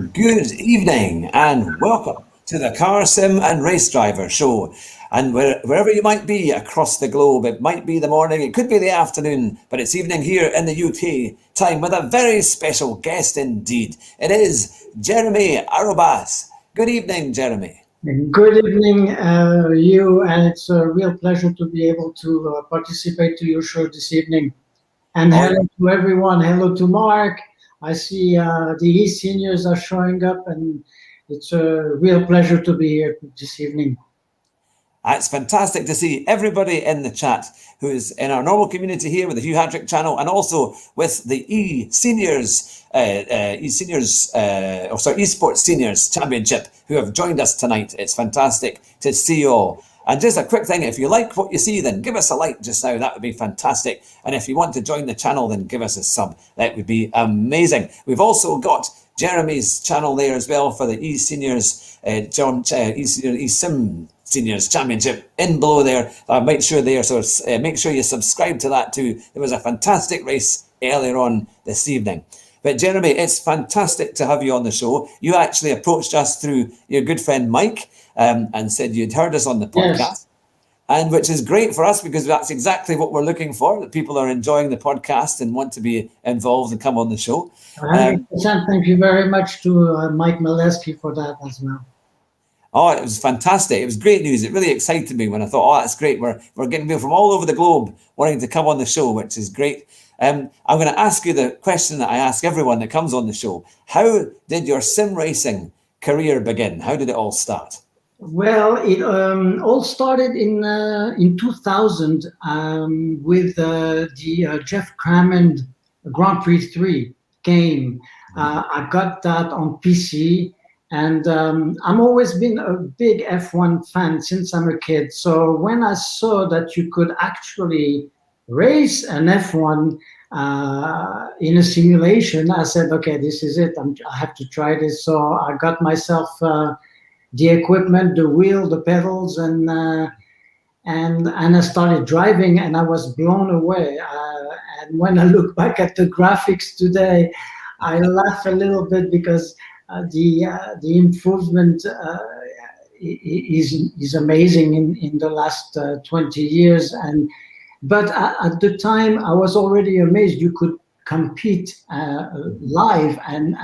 Good evening and welcome to the Car Sim and Race Driver Show. And wherever you might be across the globe, it might be the morning, it could be the afternoon, but it's evening here in the UK time with a very special guest indeed. It is Jeremie Arrobas. Good evening, Jeremie. Good evening, you, and it's a real pleasure to be able to participate to your show this evening. And hello to everyone. Hello to Mark. I see the ESeniors are showing up, and it's a real pleasure to be here this evening. It's fantastic to see everybody in the chat who's in our normal community here with the Hugh Hadrick channel and also with the Esports Seniors Championship who have joined us tonight. It's fantastic to see you all. And just a quick thing, if you like what you see, then give us a like just now. That would be fantastic. And if you want to join the channel, then give us a sub. That would be amazing. We've also got Jeremie's channel there as well for the ESeniors, eSim Seniors Championship in below there. Make sure make sure you subscribe to that too. There was a fantastic race earlier on this evening. But Jeremie, it's fantastic to have you on the show. You actually approached us through your good friend Mike and said you'd heard us on the podcast. Yes. And which is great for us because that's exactly what we're looking for, that people are enjoying the podcast and want to be involved and come on the show. 100%. Thank you very much to Mike Molesky for that as well. Oh, it was fantastic. It was great news. It really excited me when I thought, oh, that's great. We're getting people from all over the globe wanting to come on the show, which is great. I'm going to ask you the question that I ask everyone that comes on the show. How did your sim racing career begin? How did it all start? Well, it all started in 2000 with the Jeff Crammond Grand Prix 3 game. I got that on PC. And I've always been a big F1 fan since I'm a kid. So when I saw that you could actually race an F1 in a simulation, I said, okay, this is it. I have to try this. So I got myself the equipment, the wheel, the pedals, and I started driving, and I was blown away. And when I look back at the graphics today, I laugh a little bit because the improvement is amazing in the last 20 years. But at the time, I was already amazed. You could compete live and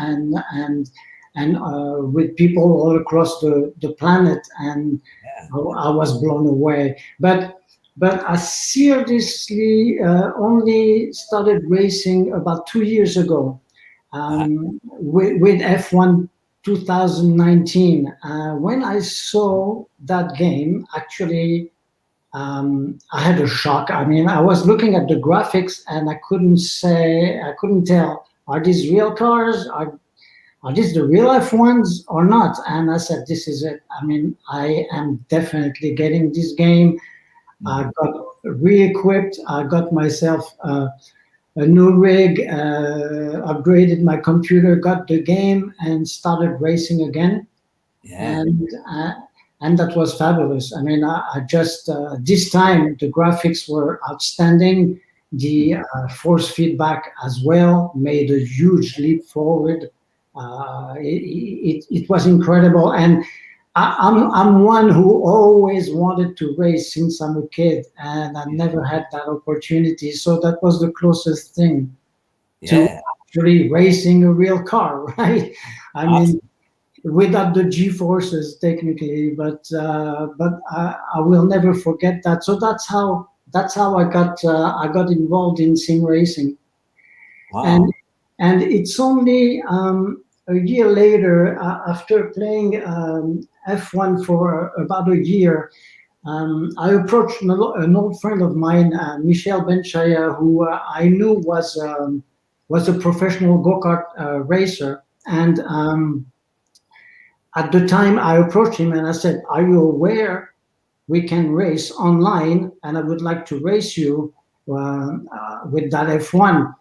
with people all across the planet, and I was blown away. But I seriously only started racing about 2 years ago. With F1 2019, when I saw that game, actually, I had a shock. I mean, I was looking at the graphics and I couldn't tell, are these real cars? Are these the real F1s or not? And I said, this is it. I mean, I am definitely getting this game. I got re-equipped. I got myself a new rig, upgraded my computer, got the game, and started racing again. Yeah. And that was fabulous. I mean, I just, this time, the graphics were outstanding. The force feedback as well made a huge leap forward. It was incredible. And I'm one who always wanted to race since I'm a kid, and I never had that opportunity. So that was the closest thing to actually racing a real car, right? I mean, without the G-forces technically, but I will never forget that. So that's how I got involved in sim racing. Wow. And it's only a year later, after playing F1 for about a year, I approached an old friend of mine, Michel Benchaya, who I knew was a professional go-kart racer. And at the time, I approached him and I said, "Are you aware we can race online? And I would like to race you with that F1."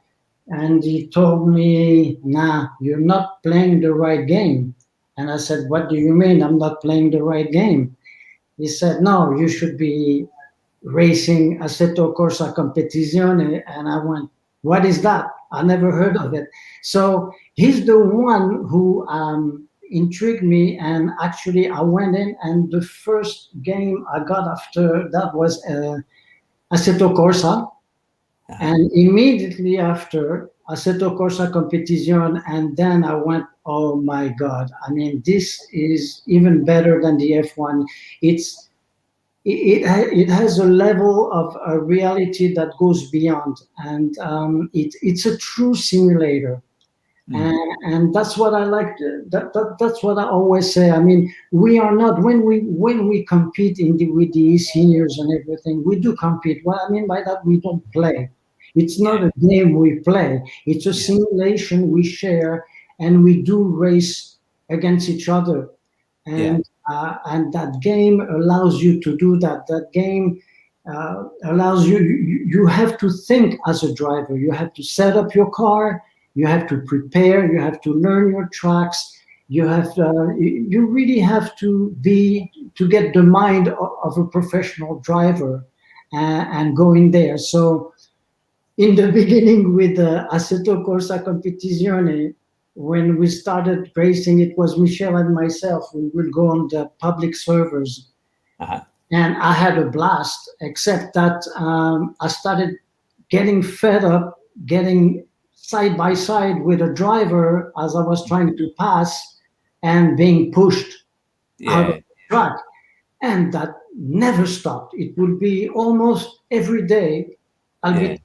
And he told me, "Nah, you're not playing the right game." And I said, "What do you mean I'm not playing the right game?" He said, "No, you should be racing Assetto Corsa Competizione." And I went, "What is that?" I never heard of it. So he's the one who intrigued me, and actually I went in, and the first game I got after that was Assetto Corsa, and immediately after Assetto Corsa Competition, and then I went, oh my God, I mean, this is even better than the F1. It has a level of reality that goes beyond, and it's a true simulator. And that's what I like. That's what I always say. I mean, we are not, when we compete with the seniors and everything. We do compete. What I mean by that, we don't play. It's not a game we play. It's a simulation we share, and we do race against each other. And that game allows you to do that. That game allows you. You have to think as a driver. You have to set up your car. You have to prepare. You have to learn your tracks. You really have to get the mind of a professional driver and go in there. So in the beginning with the Assetto Corsa Competizione, when we started racing, it was Michel and myself. We would go on the public servers, and I had a blast. Except that I started getting fed up, getting side by side with a driver as I was trying to pass, and being pushed out of the track, and that never stopped. It would be almost every day. And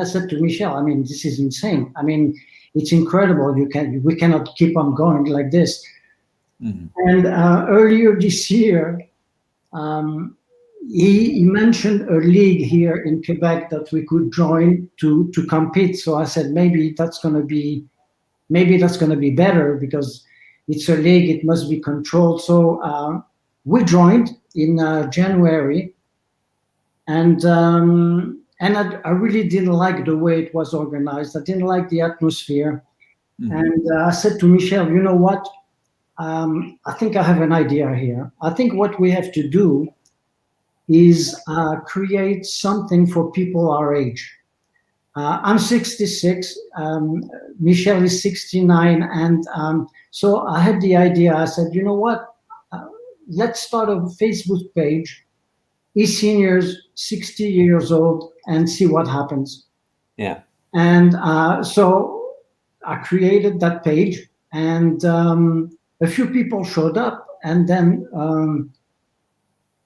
I said to Michel, I mean, this is insane. I mean, it's incredible. We cannot keep on going like this. And earlier this year, he mentioned a league here in Quebec that we could join to compete. So I said, maybe that's going to be better, because it's a league. It must be controlled. So we joined in January, and I really didn't like the way it was organized. I didn't like the atmosphere. And I said to Michel, you know what? I think I have an idea here. I think what we have to do is create something for people our age. I'm 66, Michel is 69, and so I had the idea. I said, you know what? Let's start a Facebook page, ESeniors 60 years old, and see what happens. And so I created that page, and a few people showed up, and then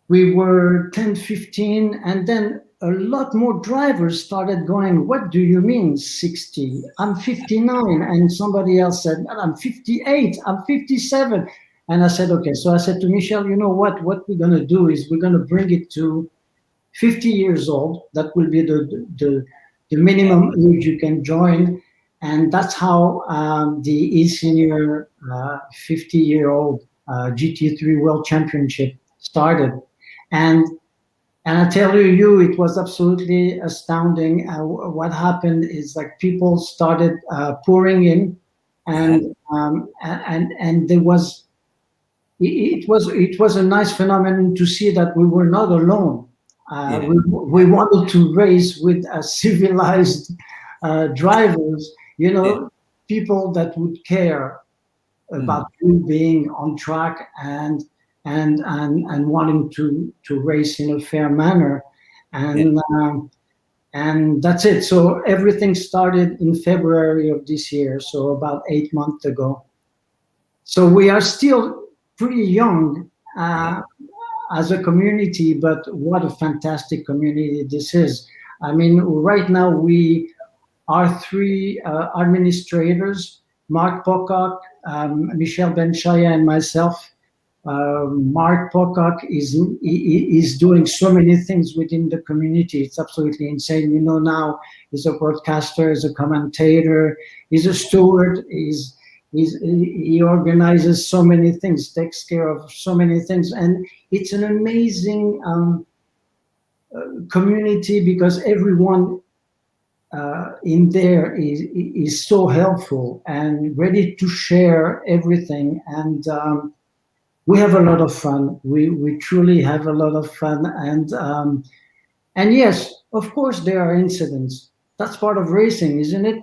we were 10, 15, and then a lot more drivers started going, what do you mean 60? I'm 59. And somebody else said, I'm 58, I'm 57. And I said, okay. So I said to Michel, you know what we're going to do is we're going to bring it to 50 years old. That will be the minimum age you can join. And that's how the ESenior 50-year-old GT3 World Championship started. And I tell you, it was absolutely astounding. What happened is, like, people started pouring in, and there was, it was a nice phenomenon to see that we were not alone. We wanted to race with civilized drivers, people that would care about you being on track and wanting to race in a fair manner, and that's it. So everything started in February of this year, so about 8 months ago. So we are still pretty young as a community, but what a fantastic community this is. I mean, right now we are 3 administrators: Mark Pocock, Michel Benchaya, and myself. Mark Pocock is doing so many things within the community. It's absolutely insane. Now he's a broadcaster, he's a commentator, he's a steward, he organizes so many things, takes care of so many things, and it's an amazing community, because everyone in there is so helpful and ready to share everything, and we have a lot of fun. We truly have a lot of fun, and yes, of course there are incidents. That's part of racing, isn't it?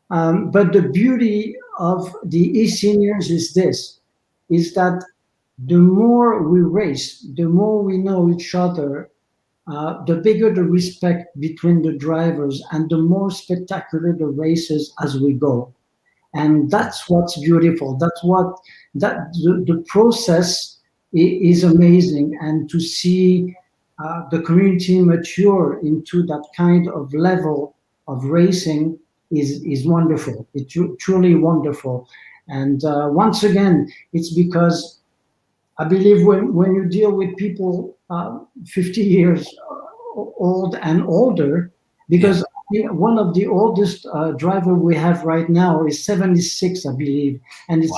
But the beauty of the e-seniors is this, is that the more we race, the more we know each other, the bigger the respect between the drivers and the more spectacular the races as we go. And that's what's beautiful. That's what the process is amazing, and to see the community mature into that kind of level of racing is wonderful. It's truly wonderful. And once again, it's because I believe when you deal with people 50 years old and older, because one of the oldest driver we have right now is 76, I believe, and it's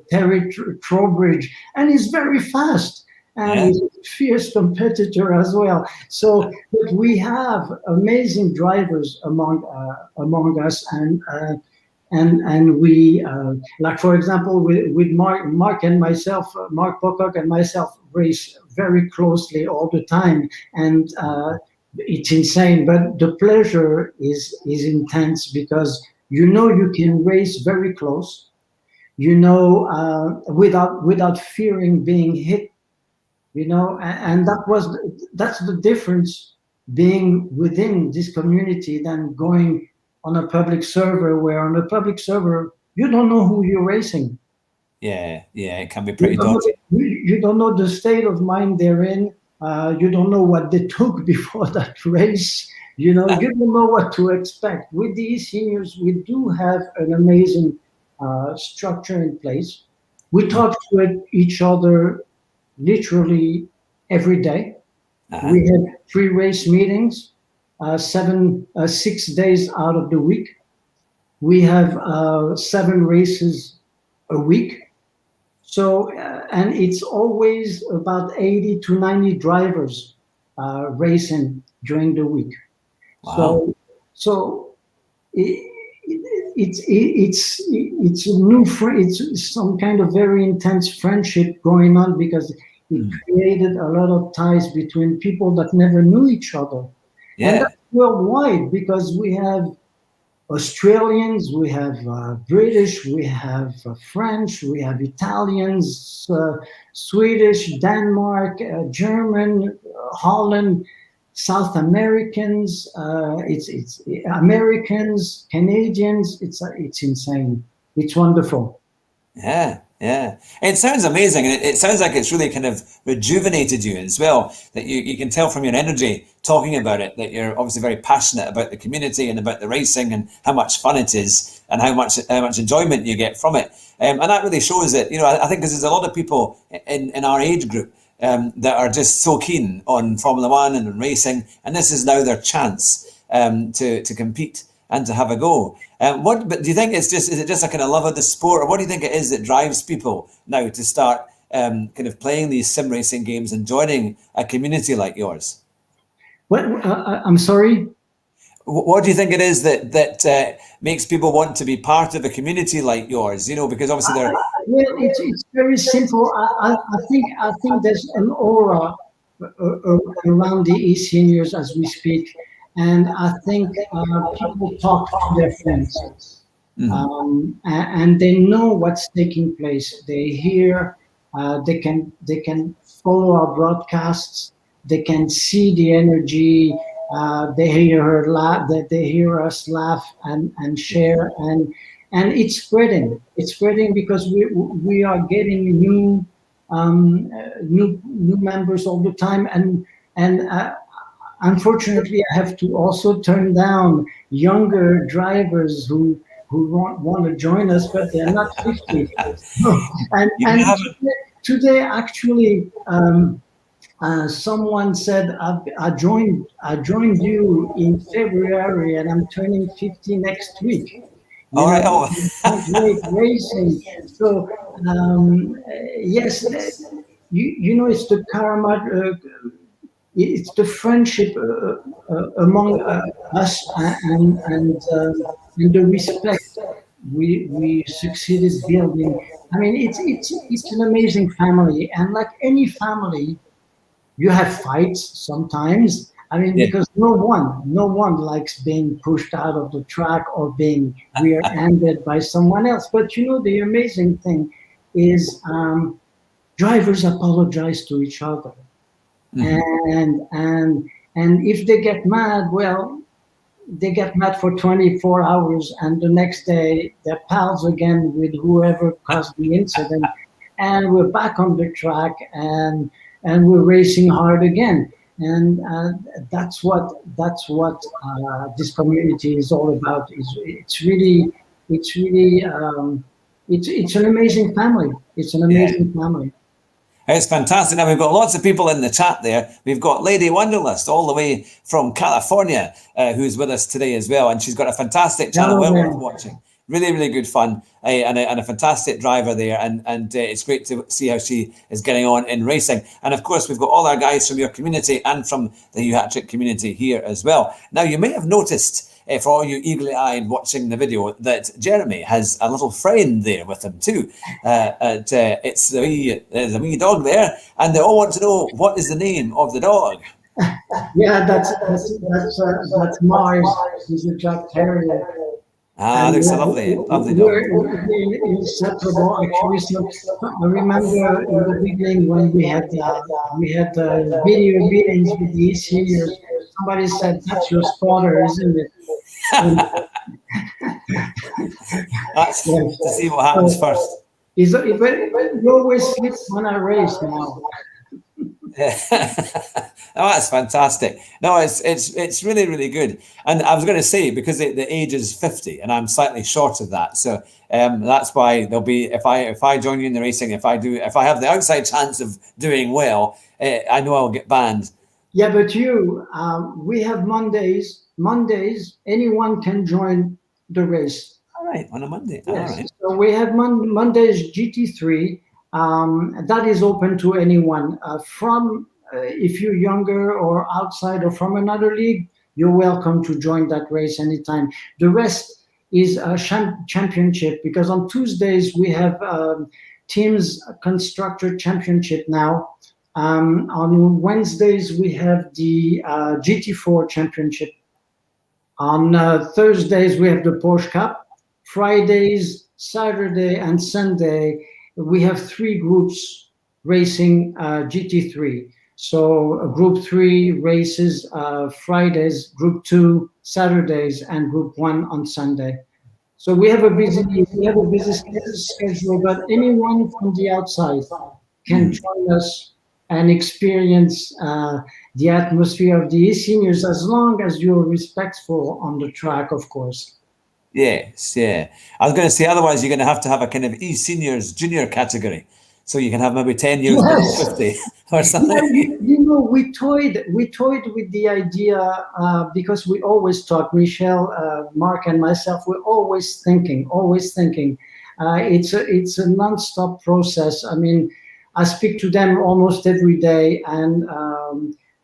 Terry Trowbridge, and he's very fast, and he's a fierce competitor as well. So but we have amazing drivers among us, and we like, for example, with Mark and myself, Mark Pocock and myself race very closely all the time, and it's insane. But the pleasure is intense because you know you can race very close, you know, without fearing being hit, you know, and that's the difference being within this community than going on a public server, where on a public server you don't know who you're racing. Yeah, it can be pretty daunting. You don't know the state of mind they're in. You don't know what they took before that race. You know, you don't know what to expect. With the seniors, we do have an amazing structure in place. We talk to each other literally every day. We have pre-race meetings, 6 days out of the week. We have 7 races a week. So, and it's always about 80 to 90 drivers racing during the week. Wow. So it's a new it's some kind of very intense friendship going on, because it created a lot of ties between people that never knew each other. Yeah. And that's worldwide, because we have Australians, we have British, we have French, we have Italians, Swedish, Denmark, German, Holland, South Americans, it's Americans, Canadians. It's insane. It's wonderful. Yeah. It sounds amazing, and it sounds like it's really kind of rejuvenated you as well. That you can tell from your energy talking about it that you're obviously very passionate about the community and about the racing and how much fun it is and how much enjoyment you get from it. And that really shows that, you know, I think there's a lot of people in our age group that are just so keen on Formula One and racing, and this is now their chance to compete and to have a go. But do you think is it just a kind of love of the sport, or what do you think it is that drives people now to start kind of playing these sim racing games and joining a community like yours? What? I'm sorry? What do you think it is that makes people want to be part of a community like yours? You know, because obviously they're... Well, it's very simple. I think there's an aura around the e-seniors as we speak. And I think people talk to their friends, and they know what's taking place. They hear, they can follow our broadcasts. They can see the energy. They hear her laugh. They hear us laugh and share, and it's spreading. It's spreading because we are getting new members all the time, and unfortunately, I have to also turn down younger drivers who want to join us, but they're not 50. and today, actually, someone said, I joined you in February, and I'm turning 50 next week. All right. Oh. Great racing. So yes, you know, it's the karma. It's the friendship among us, and the respect we succeeded building. I mean, it's an amazing family, and like any family, you have fights sometimes. I mean, because no one likes being pushed out of the track or being rear-ended by someone else. But you know, the amazing thing is drivers apologize to each other. And if they get mad, well, they get mad for 24 hours, and the next day they're pals again with whoever caused the incident, and we're back on the track, and we're racing hard again. And that's what this community is all about. It's an amazing family. It's an amazing family. It's fantastic. Now, we've got lots of people in the chat there. We've got Lady Wanderlust all the way from California, who's with us today as well. And she's got a fantastic channel, well worth watching. Really, really good fun, and a fantastic driver there. And it's great to see how she is getting on in racing. And of course, we've got all our guys from your community and from the Hat-Trick community here as well. Now, you may have noticed, for all you eagerly-eyed watching the video, that Jeremie has a little friend there with him too. It's there's a wee dog there, and they all want to know what is the name of the dog. Yeah, that's Mars. He's a Jack Terrier. Looks lovely dog. We're inseparable, actually. So I remember in the beginning when we had video meetings with the ESeniors, somebody said, "That's your spotter, isn't it?" That's to see what happens first. He always sleeps when I race now. Oh, that's fantastic. No, it's really, really good. And I was going to say, because the age is 50 and I'm slightly short of that, so that's why there'll be, if I join you in the racing, if I have the outside chance of doing well, I know I'll get banned. Yeah, but we have Mondays, anyone can join the race. All right, on a Monday. Yes. All right. So we have Mondays GT3. That is open to anyone. If you're younger or outside or from another league, you're welcome to join that race anytime. The rest is a championship, because on Tuesdays we have teams constructor championship now. On Wednesdays we have the GT4 championship. On Thursdays we have the Porsche Cup. Fridays, Saturday, and Sunday we have 3 groups racing GT3. So Group 3 races Fridays, Group 2 Saturdays, and Group 1 on Sunday. So we have a busy schedule, but anyone from the outside can join us and experience the atmosphere of the ESeniors, as long as you're respectful on the track, of course. Yes, yeah. I was going to say, otherwise you're going to have a kind of ESeniors junior category. So you can have maybe 10 years below 50 or something. You know, we toyed with the idea, because we always talk, Michel, Mark, and myself, we're always thinking. It's a non-stop process. I mean, I speak to them almost every day, and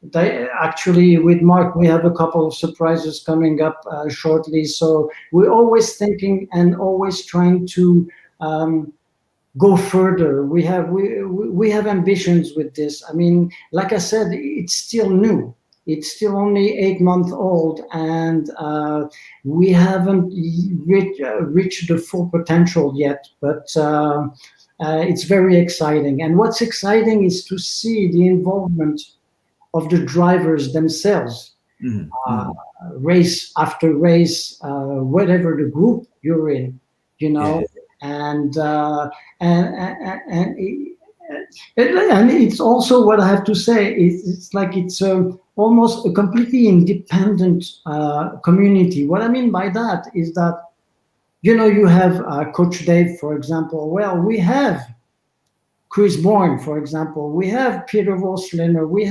they actually, with Mark, we have a couple of surprises coming up shortly. So we're always thinking and always trying to go further. We have ambitions with this. I mean, like I said, it's still new. It's still only 8 months old, and we haven't reached the full potential yet. But it's very exciting. And what's exciting is to see the involvement of the drivers themselves, race after race, whatever the group you're in, you know. Yeah. And it's also, what I have to say, it's like it's almost a completely independent community. What I mean by that is that, you know, you have Coach Dave, for example. Well, we have Chris Bourne, for example. We have Peter Vosliner. We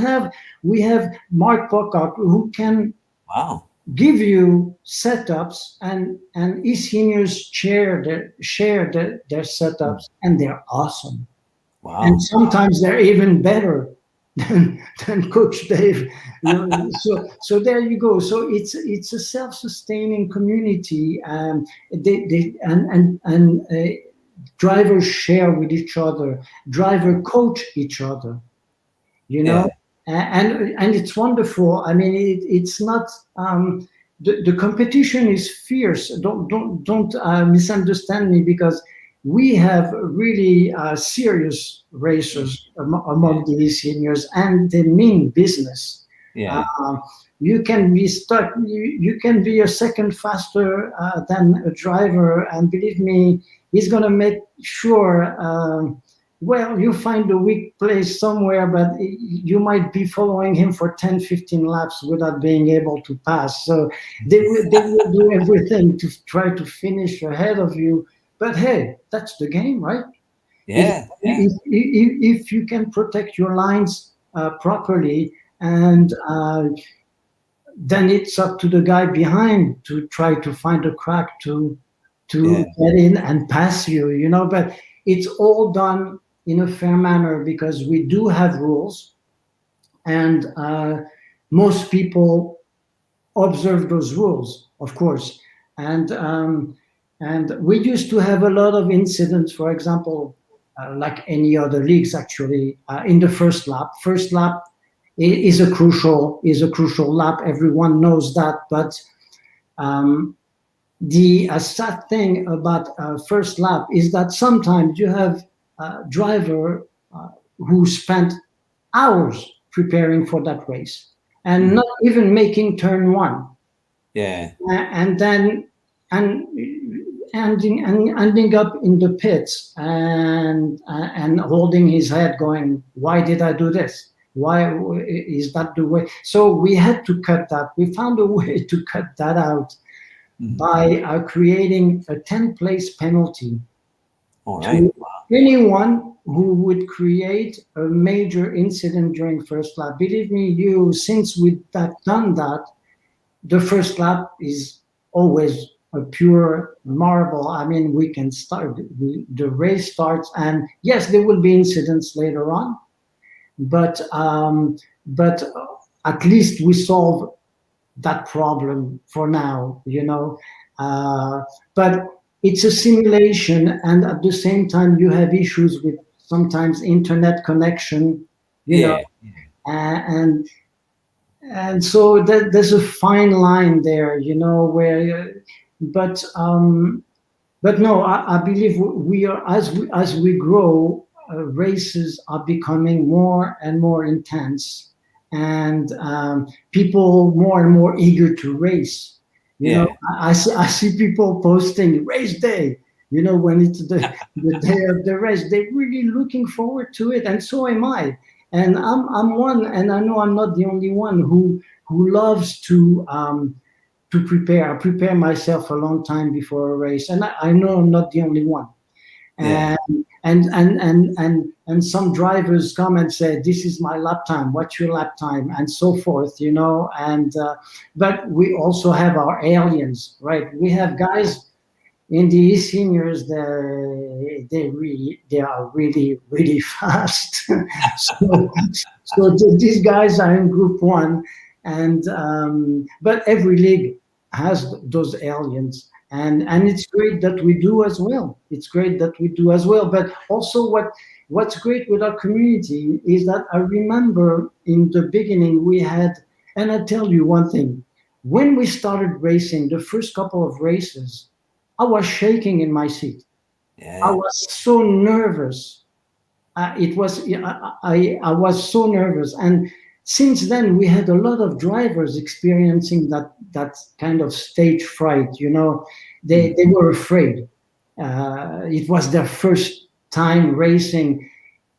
have Mark Pocock, who can give you setups, and ESeniors share their setups, and they're awesome. Wow. And sometimes they're even better than Coach Dave. So there you go. So it's a self-sustaining community, and drivers share with each other. Driver coach each other. You know. and it's wonderful. I mean, it's not. The competition is fierce. Don't misunderstand me, because we have really serious racers among the seniors, and they mean business. Yeah. You can be stuck. You can be a second faster than a driver, and believe me, he's going to make sure. Well, you find a weak place somewhere, but you might be following him for 10, 15 laps without being able to pass. So they will do everything to try to finish ahead of you. But hey, that's the game, right? Yeah. If you can protect your lines properly, and then it's up to the guy behind to try to find a crack to get in and pass you, but it's all done in a fair manner, because we do have rules, and most people observe those rules, of course. And we used to have a lot of incidents, for example, like any other leagues actually, in the first lap. First lap is a crucial lap. Everyone knows that, but the sad thing about first lap is that sometimes you have a driver who spent hours preparing for that race and not even making turn one. Yeah. And then ending up in the pits and holding his head, going, "Why did I do this? Why is that the way?" So we had to cut that. We found a way to cut that out by creating a 10-place penalty to anyone who would create a major incident during first lap. Believe me, since we've done that, the first lap is always a pure marvel. I mean, we can start, the race starts, and yes, there will be incidents later on, but at least we solve that problem for now, but it's a simulation, and at the same time you have issues with sometimes internet connection, and so there's a fine line there, where, but no, I believe we are, as we grow, races are becoming more and more intense, and people more and more eager to race. I see people posting race day. When it's the day of the race, they're really looking forward to it, and so am I. And I'm one, and I know I'm not the only one who loves to prepare. I prepare myself a long time before a race, and I know I'm not the only one. And some drivers come and say, "This is my lap time. What's your lap time?" and so forth, And but we also have our aliens, right? We have guys in the seniors. They are really fast. so these guys are in Group 1, and but every league has those aliens. And it's great that we do as well. But also what's great with our community is that I remember in the beginning we had, and I tell you one thing, when we started racing, the first couple of races, I was shaking in my seat. I was so nervous. I was so nervous. And since then, we had a lot of drivers experiencing that kind of stage fright. They were afraid. It was their first time racing,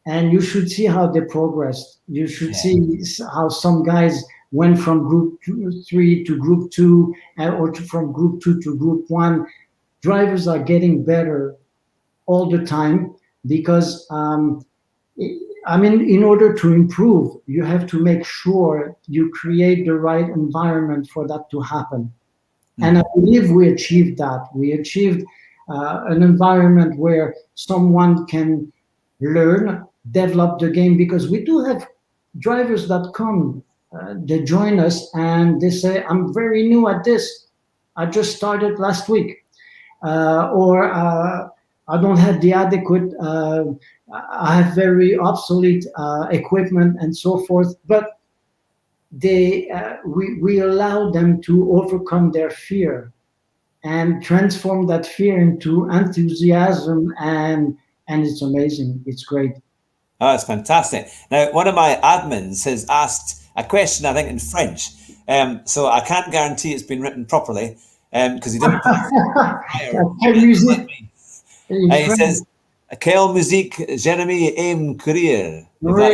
and you should see how they progressed. You should see how some guys went from Group 3 to Group 2, or from Group 2 to Group 1. Drivers are getting better all the time, because in order to improve, you have to make sure you create the right environment for that to happen. And I believe we achieved that. We achieved an environment where someone can learn, develop the game, because we do have drivers that come, they join us, and they say, "I'm very new at this. I just started last week." Or I don't have the adequate, I have very obsolete equipment, and so forth. But we allow them to overcome their fear and transform that fear into enthusiasm, and it's amazing. It's great. Oh, it's fantastic. Now, one of my admins has asked a question, I think, in French. So I can't guarantee it's been written properly because he didn't put prior. Quelle musique in He French? says, quelle musique Jeremie aime courir? Oui,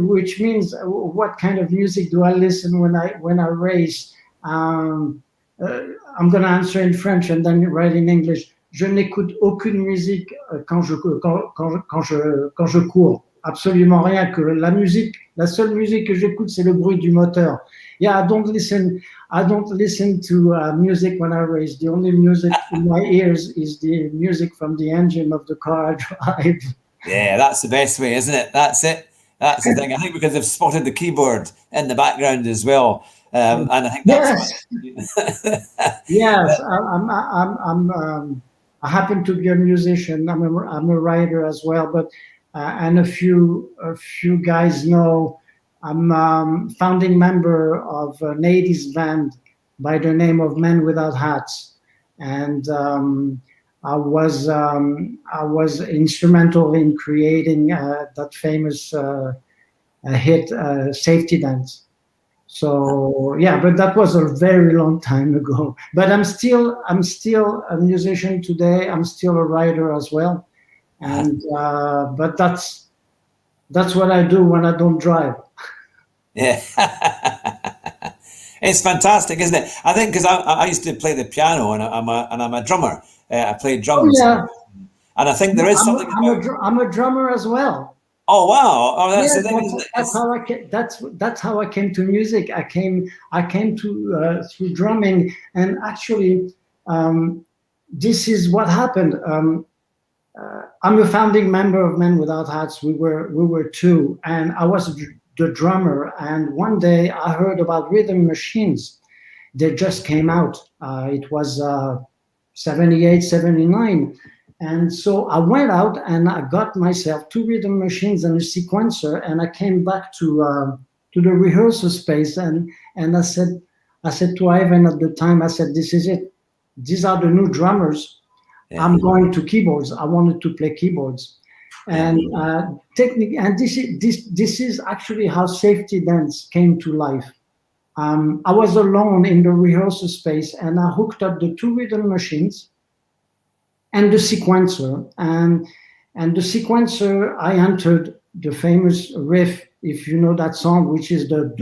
which means what kind of music do I listen when I race? Um, I'm going to answer in French and then write in English. Je n'écoute aucune musique quand je cours. Absolument rien, que la musique, la seule musique que j'écoute, c'est le bruit du moteur. Yeah, I don't listen to music when I race. The only music in my ears is the music from the engine of the car I drive. Yeah, that's the best way, isn't it? That's it. That's the thing. I think because they've spotted the keyboard in the background as well, and I think that's yes. I happen to be a musician. I'm a writer as well, but and a few guys know I'm founding member of an 80s band by the name of Men Without Hats, and I was instrumental in creating that famous hit "Safety Dance." So yeah, but that was a very long time ago. But I'm still a musician today. I'm still a writer as well, and but that's what I do when I don't drive. Yeah. It's fantastic, isn't it? I think because I used to play the piano and I'm a drummer. I play drums. Oh, yeah. And I think there is something I'm a drummer as well. Oh wow! Oh, that's Yeah, the thing. that's how I came to music. I came to through drumming, and actually, this is what happened. I'm a founding member of Men Without Hats. We were two, and I was the drummer. And one day I heard about rhythm machines. They just came out. It was 78, 79. And so I went out and I got myself 2 rhythm machines and a sequencer, and I came back to the rehearsal space, and I said to Ivan at the time, I said, "This is it. These are the new drummers. Yeah. I'm going to keyboards. I wanted to play keyboards." And and this is actually how Safety Dance came to life. I was alone in the rehearsal space, and I hooked up the 2 rhythm machines and the sequencer, and the sequencer, I entered the famous riff, if you know that song, which is the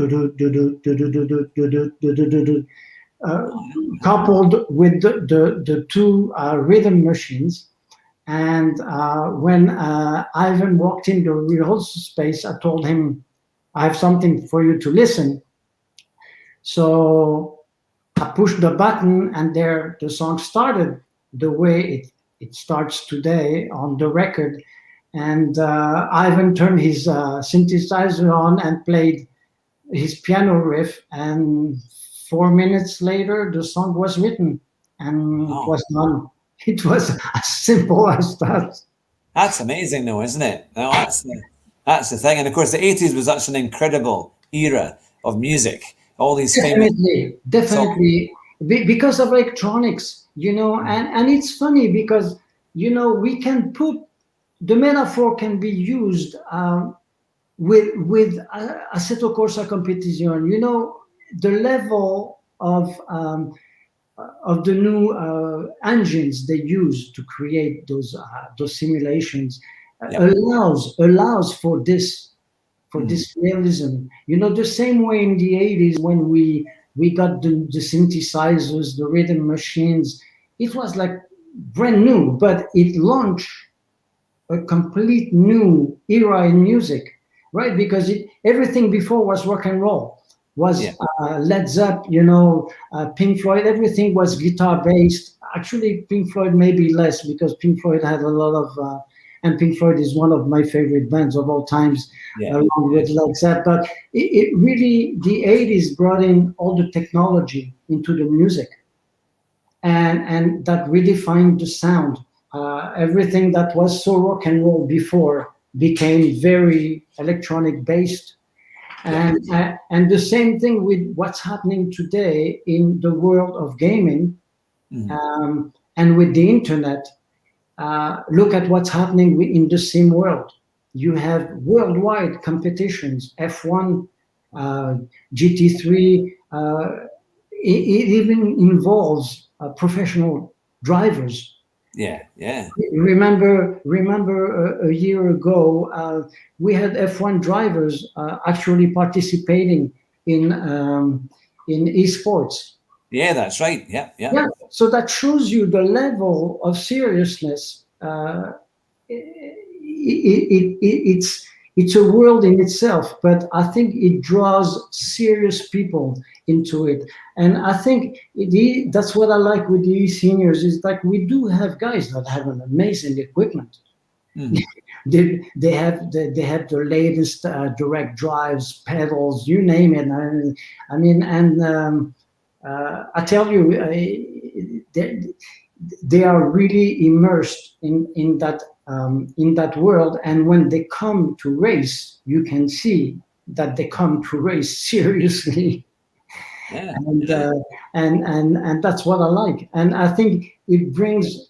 coupled with the 2 rhythm machines. And when Ivan walked in the rehearsal space, I told him, "I have something for you to listen." So I pushed the button, and there the song started the way it starts today on the record. And Ivan turned his synthesizer on and played his piano riff, and 4 minutes later the song was written and it was done. It was as simple as that. That's amazing though, isn't it? No, that's the thing. And of course the 80s was such an incredible era of music. All these definitely because of electronics, and it's funny because we can put the metaphor can be used with Assetto Corsa Competizione. The level of the new engines they use to create those simulations allows for this realism. The same way in the 80s when we got the synthesizers, the rhythm machines, it was like brand new, but it launched a complete new era in music, right? Because everything before was rock and roll, was Led Zeppelin, Pink Floyd, everything was guitar based. Actually, Pink Floyd maybe less, because Pink Floyd had a lot of, and Pink Floyd is one of my favorite bands of all times, along with Led Zeppelin. But it really, the 80s brought in all the technology into the music, and that redefined the sound. Everything that was so rock and roll before became very electronic based. And the same thing with what's happening today in the world of gaming, and with the internet. Look at what's happening in the sim world. You have worldwide competitions, F1, GT3. It even involves professional drivers. Yeah, yeah. Remember a year ago, we had F1 drivers actually participating in esports. Yeah, that's right. Yeah, yeah. Yeah, so that shows you the level of seriousness. It's a world in itself, but I think it draws serious people into it, and I think that's what I like with the seniors is like we do have guys that have an amazing equipment. They have the latest direct drives, pedals, you name it. I mean, and I tell you, they are really immersed in that world, and when they come to race, you can see that they come to race seriously. Yeah. And that's what I like, and I think it brings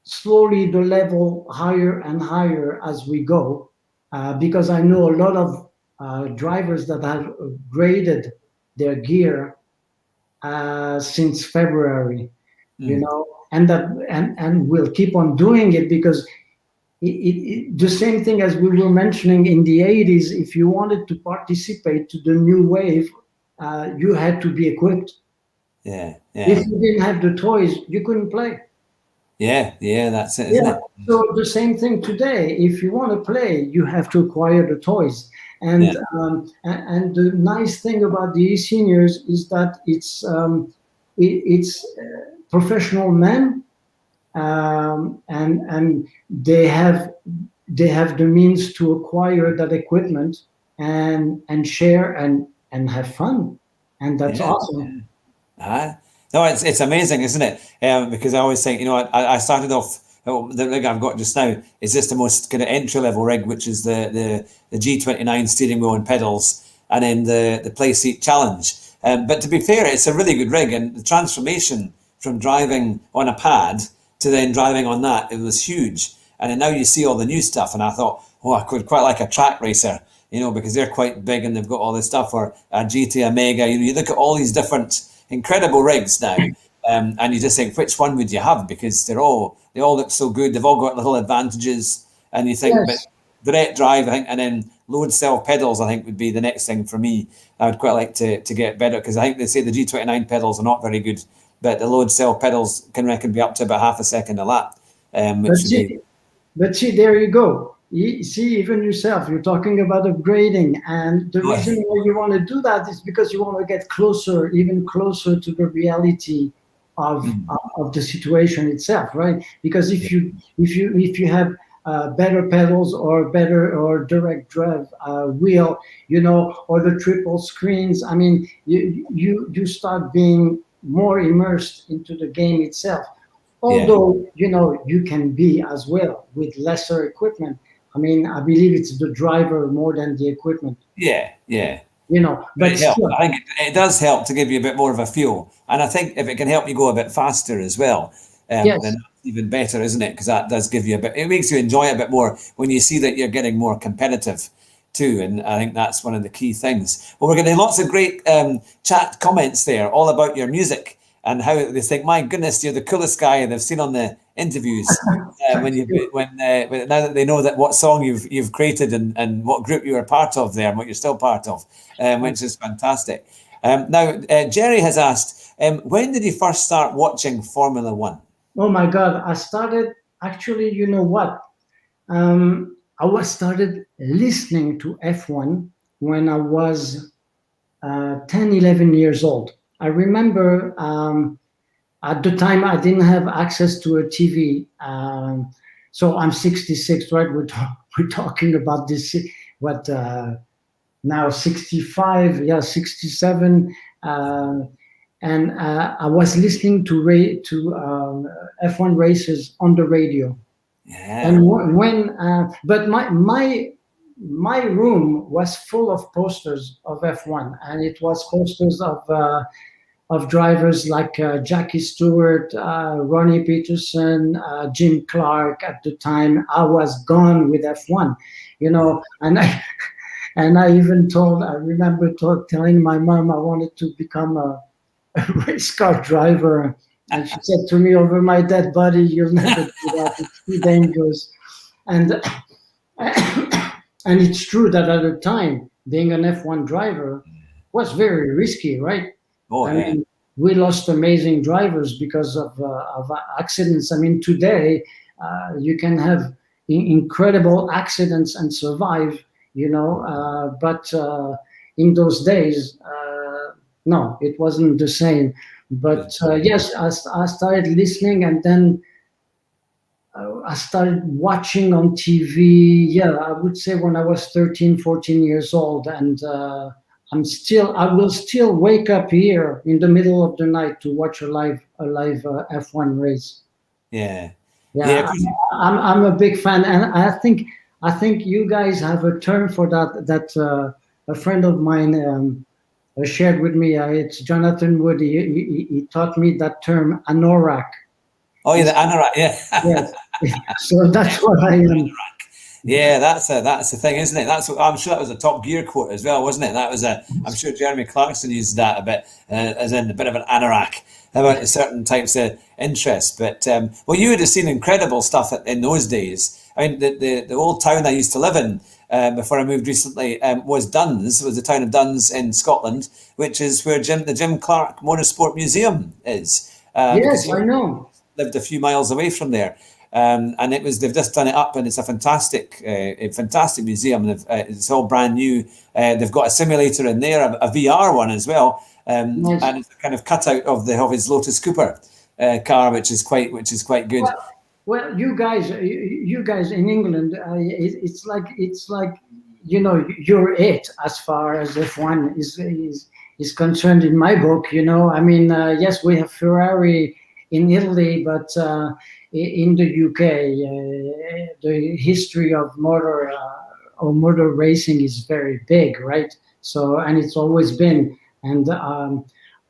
slowly the level higher and higher as we go, because I know a lot of drivers that have graded their gear since February, and we'll keep on doing it because the same thing as we were mentioning in the 80s, if you wanted to participate to the new wave, you had to be equipped. Yeah, If you didn't have the toys, you couldn't play. Yeah, that's it, isn't it? So the same thing today. If you want to play, you have to acquire the toys. And the nice thing about the seniors is that it's professional men, and they have the means to acquire that equipment and share and have fun, and that's awesome. No, it's amazing, isn't it? Because I always think, I started off. The rig I've got just now is just the most kind of entry level rig, which is the G29 steering wheel and pedals, and then the Play Seat Challenge. But to be fair, it's a really good rig, and the transformation from driving on a pad to then driving on that, it was huge. And then now you see all the new stuff, and I thought, I could quite like a track racer, because they're quite big and they've got all this stuff, or a GT Omega. You look at all these different incredible rigs now, and you just think, which one would you have? Because they all look so good. They've all got little advantages, and you think, but direct drive, I think, and then load cell pedals, I think, would be the next thing for me. I would quite like to get better, because I think they say the G29 pedals are not very good, but the load cell pedals can be up to about half a second a lap. But see, there you go. You see, even yourself, you're talking about upgrading, and the reason why you want to do that is because you want to get even closer to the reality of the situation itself, right? Because if you have better pedals or direct drive wheel, or the triple screens, I mean, you start being more immersed into the game itself. Although you can be as well with lesser equipment. I mean, I believe it's the driver more than the equipment. Yeah. But still, I think it does help to give you a bit more of a feel, and I think if it can help you go a bit faster as well, then that's even better, isn't it? Because that does give you a bit. It makes you enjoy it a bit more when you see that you're getting more competitive too, and I think that's one of the key things. Well, we're getting lots of great chat comments there, all about your music and how they think, my goodness, you're the coolest guy they've seen on the interviews. Now that they know that what song you've created and what group you were part of there and what you're still part of, which is fantastic. Now, Jerry has asked, when did you first start watching Formula One? Oh my God, I started, actually, you know what? I started listening to F1 when I was 10, 11 years old. I remember at the time I didn't have access to a TV. So I'm 66, right? We're talking about this, now 65, 67. And I was listening to F1 races on the radio. Yeah. And when but my my room was full of posters of F1, and it was posters of drivers like Jackie Stewart, Ronnie Peterson, Jim Clark. At the time, I was gone with F1, and I even I remember telling my mom I wanted to become a race car driver. And she said to me, over my dead body, you'll never do that. It's too dangerous. And and it's true that at the time, being an F1 driver was very risky, right? Oh, I yeah. mean, we lost amazing drivers because of accidents. I mean, today you can have incredible accidents and survive, but in those days, no, it wasn't the same. But yes, I started listening, and then I started watching on TV. Yeah, I would say when I was 13, 14 years old, and I will still wake up here in the middle of the night to watch a live F1 race. Yeah. Yeah, I'm a big fan, and I think you guys have a term for that. A friend of mine shared with me. It's Jonathan Wood. He taught me that term, anorak. Oh, yeah, the anorak, yeah. Yes. So that's what I am. Yeah, that's the thing, isn't it? I'm sure that was a Top Gear quote as well, wasn't it? I'm sure Jeremy Clarkson used that a bit, as in a bit of an anorak about certain types of interests. But well, you would have seen incredible stuff in those days. I mean, the old town I used to live in before I moved recently was Duns. It was the town of Duns in Scotland, which is where the Jim Clark Motorsport Museum is. Yes, I know. Lived a few miles away from there. And they've just done it up, and it's a fantastic museum. It's all brand new. They've got a simulator in there, a VR one as well, Nice. and it's a kind of cutout of his Lotus Cooper car, which is quite good. Well, you guys in England, it's like you're it as far as F1 is concerned in my book. I mean, yes, we have Ferrari in Italy, but in the UK, the history of motor racing is very big, right? So, and it's always been, and I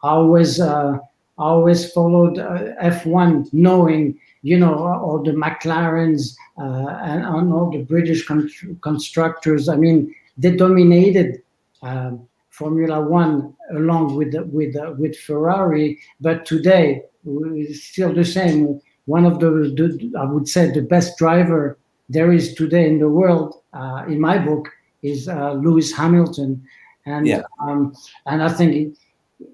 always followed F1, knowing all the McLarens and all the British constructors. I mean, they dominated Formula One along with Ferrari, but today it's still the same. One of I would say the best driver there is today in the world, in my book, is Lewis Hamilton, and I think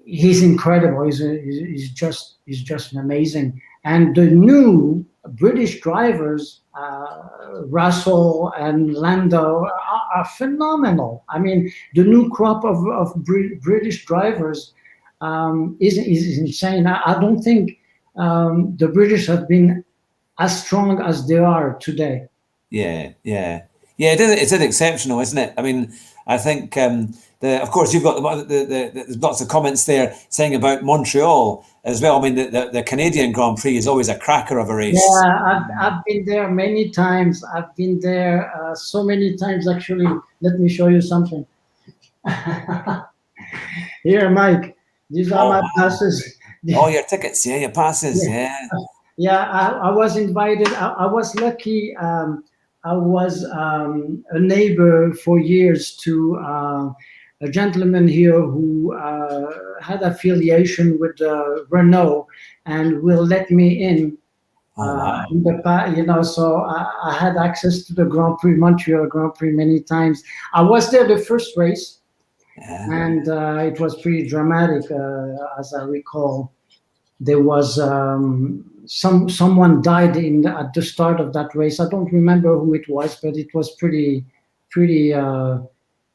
he's incredible. He's just amazing. And the new British drivers, Russell and Lando, are phenomenal. I mean, the new crop of British drivers is insane. I don't think the British have been as strong as they are today. Yeah. It's exceptional, isn't it? I mean, I think of course you've got there's lots of comments there saying about Montreal as well. I mean, the Canadian Grand Prix is always a cracker of a race. Yeah, I've been there many times. I've been there so many times, actually. Let me show you something. Here, Mike. These are my passes. Oh, your tickets, yeah, your passes, yeah. Yeah, I was invited. I was lucky. I was a neighbor for years to a gentleman here who had affiliation with Renault and will let me in. In the so I had access to the Montreal Grand Prix many times. I was there the first race, and it was pretty dramatic, as I recall. There was someone died at the start of that race. I don't remember who it was, but it was pretty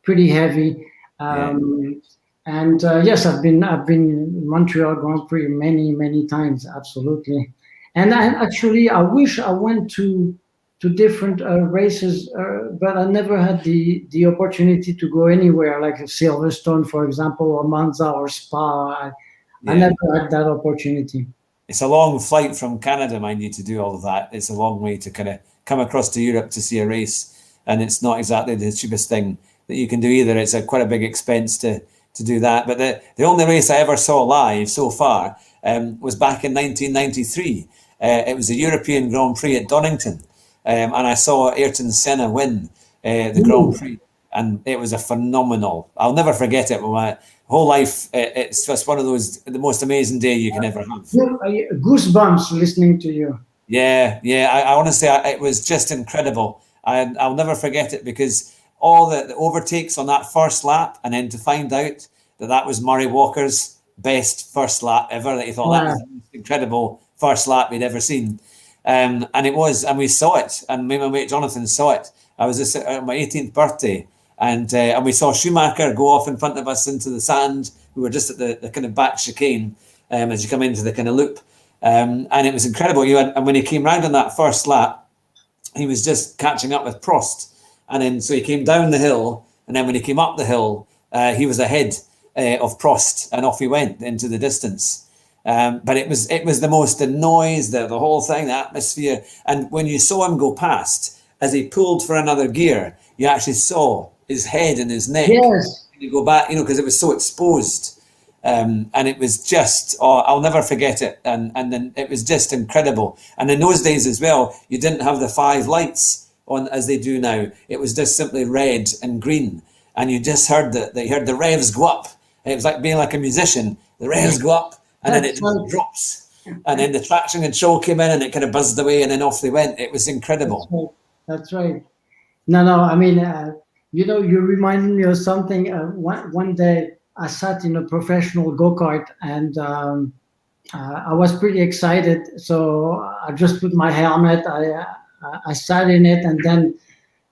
heavy. And yes, I've been Montreal Grand Prix many times, absolutely. And I wish I went to different races, but I never had the opportunity to go anywhere, like Silverstone, for example, or Monza or Spa. I never had that opportunity. It's a long flight from Canada, mind you, to do all of that. It's a long way to kind of come across to Europe to see a race. and it's not exactly the cheapest thing that you can do either. It's quite a big expense to do that. But the only race I ever saw live so far was back in 1993. It was the European Grand Prix at Donington, and I saw Ayrton Senna win the Grand Prix, and it was a phenomenal. I'll never forget it. My whole life, it's just one of those, the most amazing day you can ever have. Goosebumps listening to you. Yeah. I honestly, it was just incredible. I'll never forget it, because all the overtakes on that first lap, and then to find out that was Murray Walker's best first lap ever, that he thought that was the most incredible first lap he'd ever seen. And it was, and we saw it, and me and my mate Jonathan saw it. I was just at my 18th birthday, and we saw Schumacher go off in front of us into the sand. We were just at the kind of back chicane as you come into the kind of loop. And it was incredible. And when he came round on that first lap, he was just catching up with Prost. And then so he came down the hill, and then when he came up the hill, he was ahead of Prost, and off he went into the distance. But it was the noise, the whole thing, the atmosphere. And when you saw him go past, as he pulled for another gear, you actually saw his head and his neck. Yes. You go back, because it was so exposed. And it was just, I'll never forget it. And then it was just incredible. And in those days as well, you didn't have the 5 lights on as they do now. It was just simply red and green. And you just heard the revs go up. It was like being like a musician. The revs go up, and then it drops. And then the traction control came in, and it kind of buzzed away, and then off they went. It was incredible. That's right. No, I mean, you reminded me of something. One day I sat in a professional go-kart, and I was pretty excited. So I just put my helmet, I sat in it, and then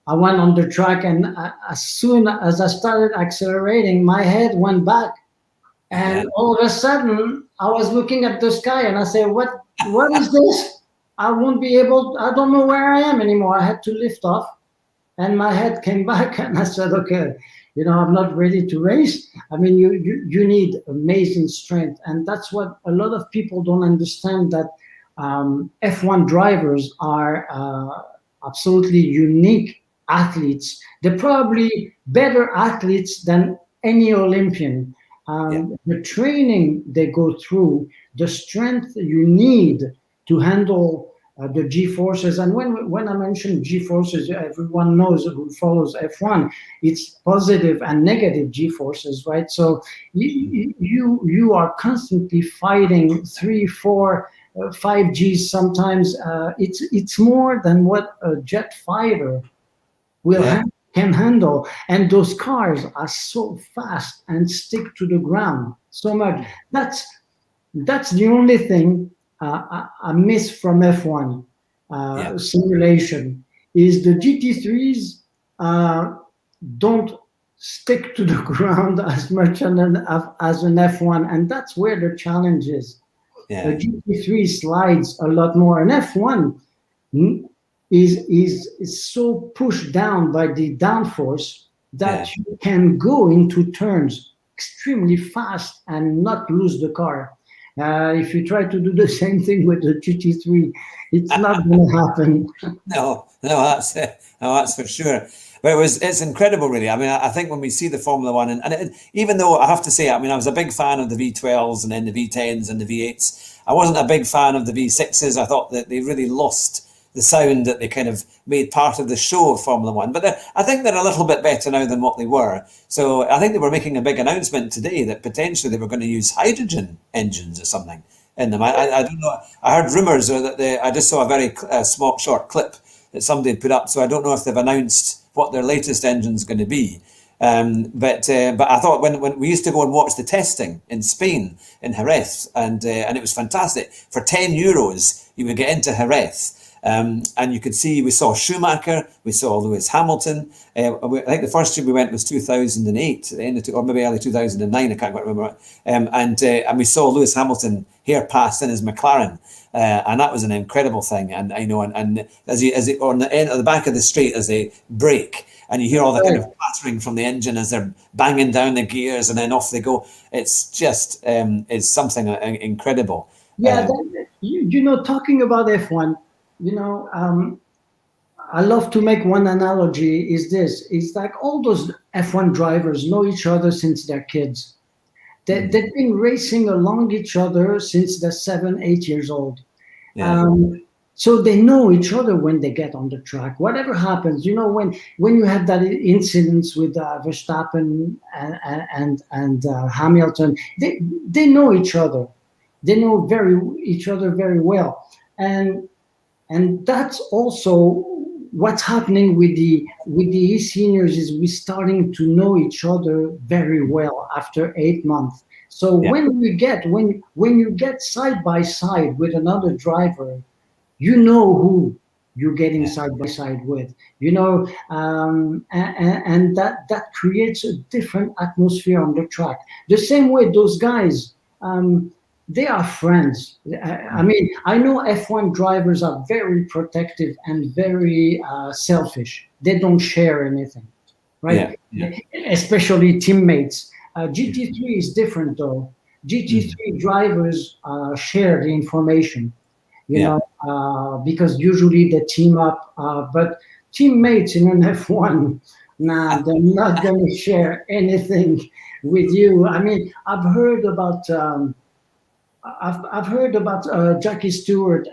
I went on the track, and as soon as I started accelerating, my head went back. And all of a sudden, I was looking at the sky, and I said, what is this? I won't be able, I don't know where I am anymore. I had to lift off, and my head came back, and I said, okay, I'm not ready to race. I mean, you need amazing strength. And that's what a lot of people don't understand, that F1 drivers are absolutely unique athletes. They're probably better athletes than any Olympian. The training they go through, the strength you need to handle the G-forces. And when I mention G-forces, everyone knows who follows F1, it's positive and negative G-forces, right? So you are constantly fighting 3, 4, 5 Gs sometimes. It's more than what a jet fighter can handle. And those cars are so fast and stick to the ground so much. That's the only thing I miss from F1 simulation, is the GT3s don't stick to the ground as much as an F1, and that's where the challenge is. The GT3 slides a lot more, and F1 is so pushed down by the downforce that you can go into turns extremely fast and not lose the car. If you try to do the same thing with the GT3, it's not going to happen. No, that's for sure. But it's incredible, really. I mean, I think when we see the Formula One, and even though I have to say, I mean, I was a big fan of the V12s and then the V10s and the V8s. I wasn't a big fan of the V6s. I thought that they really lost the sound that they kind of made part of the show of Formula One. But I think they're a little bit better now than what they were. So I think they were making a big announcement today that potentially they were going to use hydrogen engines or something in them. I don't know. I heard rumours that I just saw a very small, short clip that somebody had put up. So I don't know if they've announced what their latest engine's going to be. But I thought when we used to go and watch the testing in Spain, in Jerez, and it was fantastic. For €10, you would get into Jerez. And you could see, we saw Schumacher, we saw Lewis Hamilton. I think the first year we went was 2008, at the end of, or maybe early 2009, I can't quite remember. And we saw Lewis Hamilton here pass in his McLaren, and that was an incredible thing. And I know, and as it on the end of the back of the straight as they brake, and you hear all the kind of pattering from the engine as they're banging down the gears, and then off they go. It's just it's something incredible. Yeah, talking about F1. I love to make one analogy is this. It's like all those F1 drivers know each other since they're kids. They've been racing along each other since they're 7, 8 years old. Yeah. So they know each other when they get on the track. Whatever happens, when you have that incidents with Verstappen and Hamilton, they know each other. They know each other very well, and that's also what's happening with the seniors is we're starting to know each other very well after 8 months. So when you get side by side with another driver, you know who you're getting side by side with, and that creates a different atmosphere on the track. The same way those guys, they are friends. I mean, I know F1 drivers are very protective and very selfish. They don't share anything, right? Especially teammates. GT3 is different though. GT3 drivers share the information. Because usually they team up, but teammates in an F1, nah, they're not going to share anything with you. I mean, I've heard about Jackie Stewart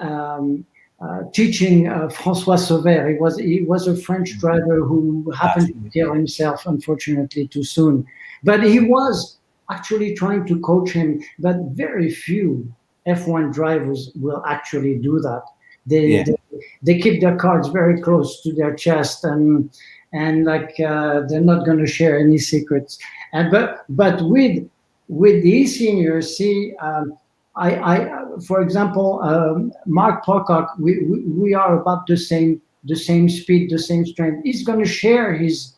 teaching François Sauveur. He was a French driver who happened to kill himself, unfortunately, too soon. But he was actually trying to coach him, but very few F1 drivers will actually do that. They keep their cards very close to their chest, and they're not going to share any secrets. But with the seniors, see, for example, Mark Pocock, we are about the same speed, the same strength. He's going to share his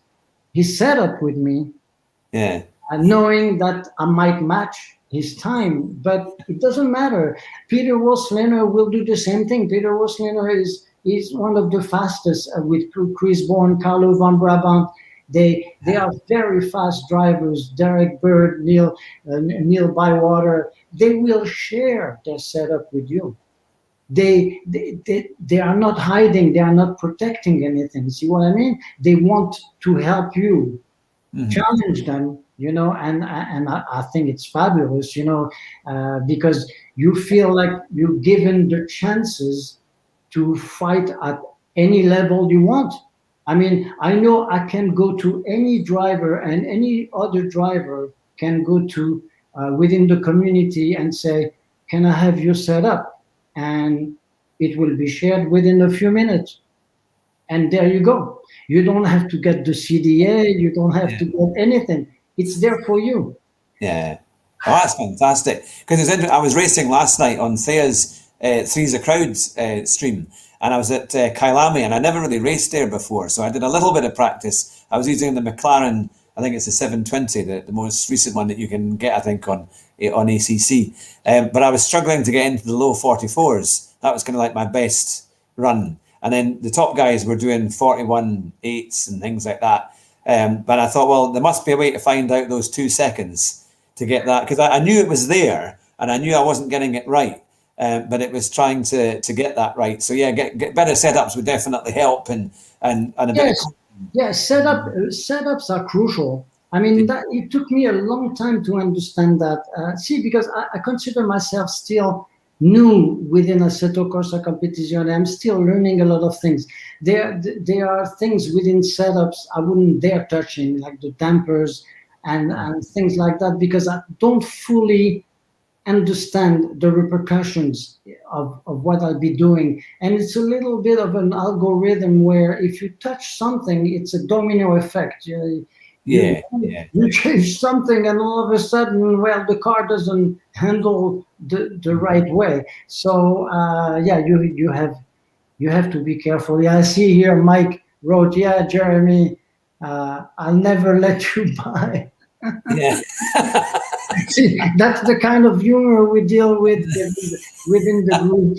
setup with me, knowing that I might match his time, but it doesn't matter. Peter Rosliner will do the same thing. Peter Rosliner is one of the fastest with Chris Bourne, Carlo van Brabant. They are very fast drivers. Derek Bird, Neil Bywater. They will share their setup with you. They are not hiding. They are not protecting anything. See what I mean? They want to help you, challenge them. And I think it's fabulous, because you feel like you're given the chances to fight at any level you want. I mean, I know I can go to any driver, and any other driver can go to within the community and say, can I have your setup? And it will be shared within a few minutes. And there you go. You don't have to get the CDA. You don't have to get anything. It's there for you. Yeah. Oh, that's fantastic. Because I was racing last night on Thea's Three's a Crowd stream, and I was at Kylelami, and I never really raced there before, so I did a little bit of practice. I was using the McLaren, I think it's the 720, the most recent one that you can get, I think, on ACC. But I was struggling to get into the low 44s. That was kind of like my best run. And then the top guys were doing 41.8s and things like that. But I thought, well, there must be a way to find out those 2 seconds to get that, because I knew it was there, and I knew I wasn't getting it right, but it was trying to get that right. So yeah, get better setups would definitely help, and a bit. Setups are crucial. I mean, it took me a long time to understand that. Because I consider myself still new within Assetto Corsa Competizione. I'm still learning a lot of things. There are things within setups I wouldn't dare touching, like the dampers and things like that, because I don't fully understand the repercussions of what I'll be doing. And it's a little bit of an algorithm where if you touch something, it's a domino effect. You change something, and all of a sudden, well, the car doesn't handle the right way. So you have to be careful. Yeah, I see here Mike wrote, Jeremie, I'll never let you buy. Yeah. See, that's the kind of humor we deal with within the group.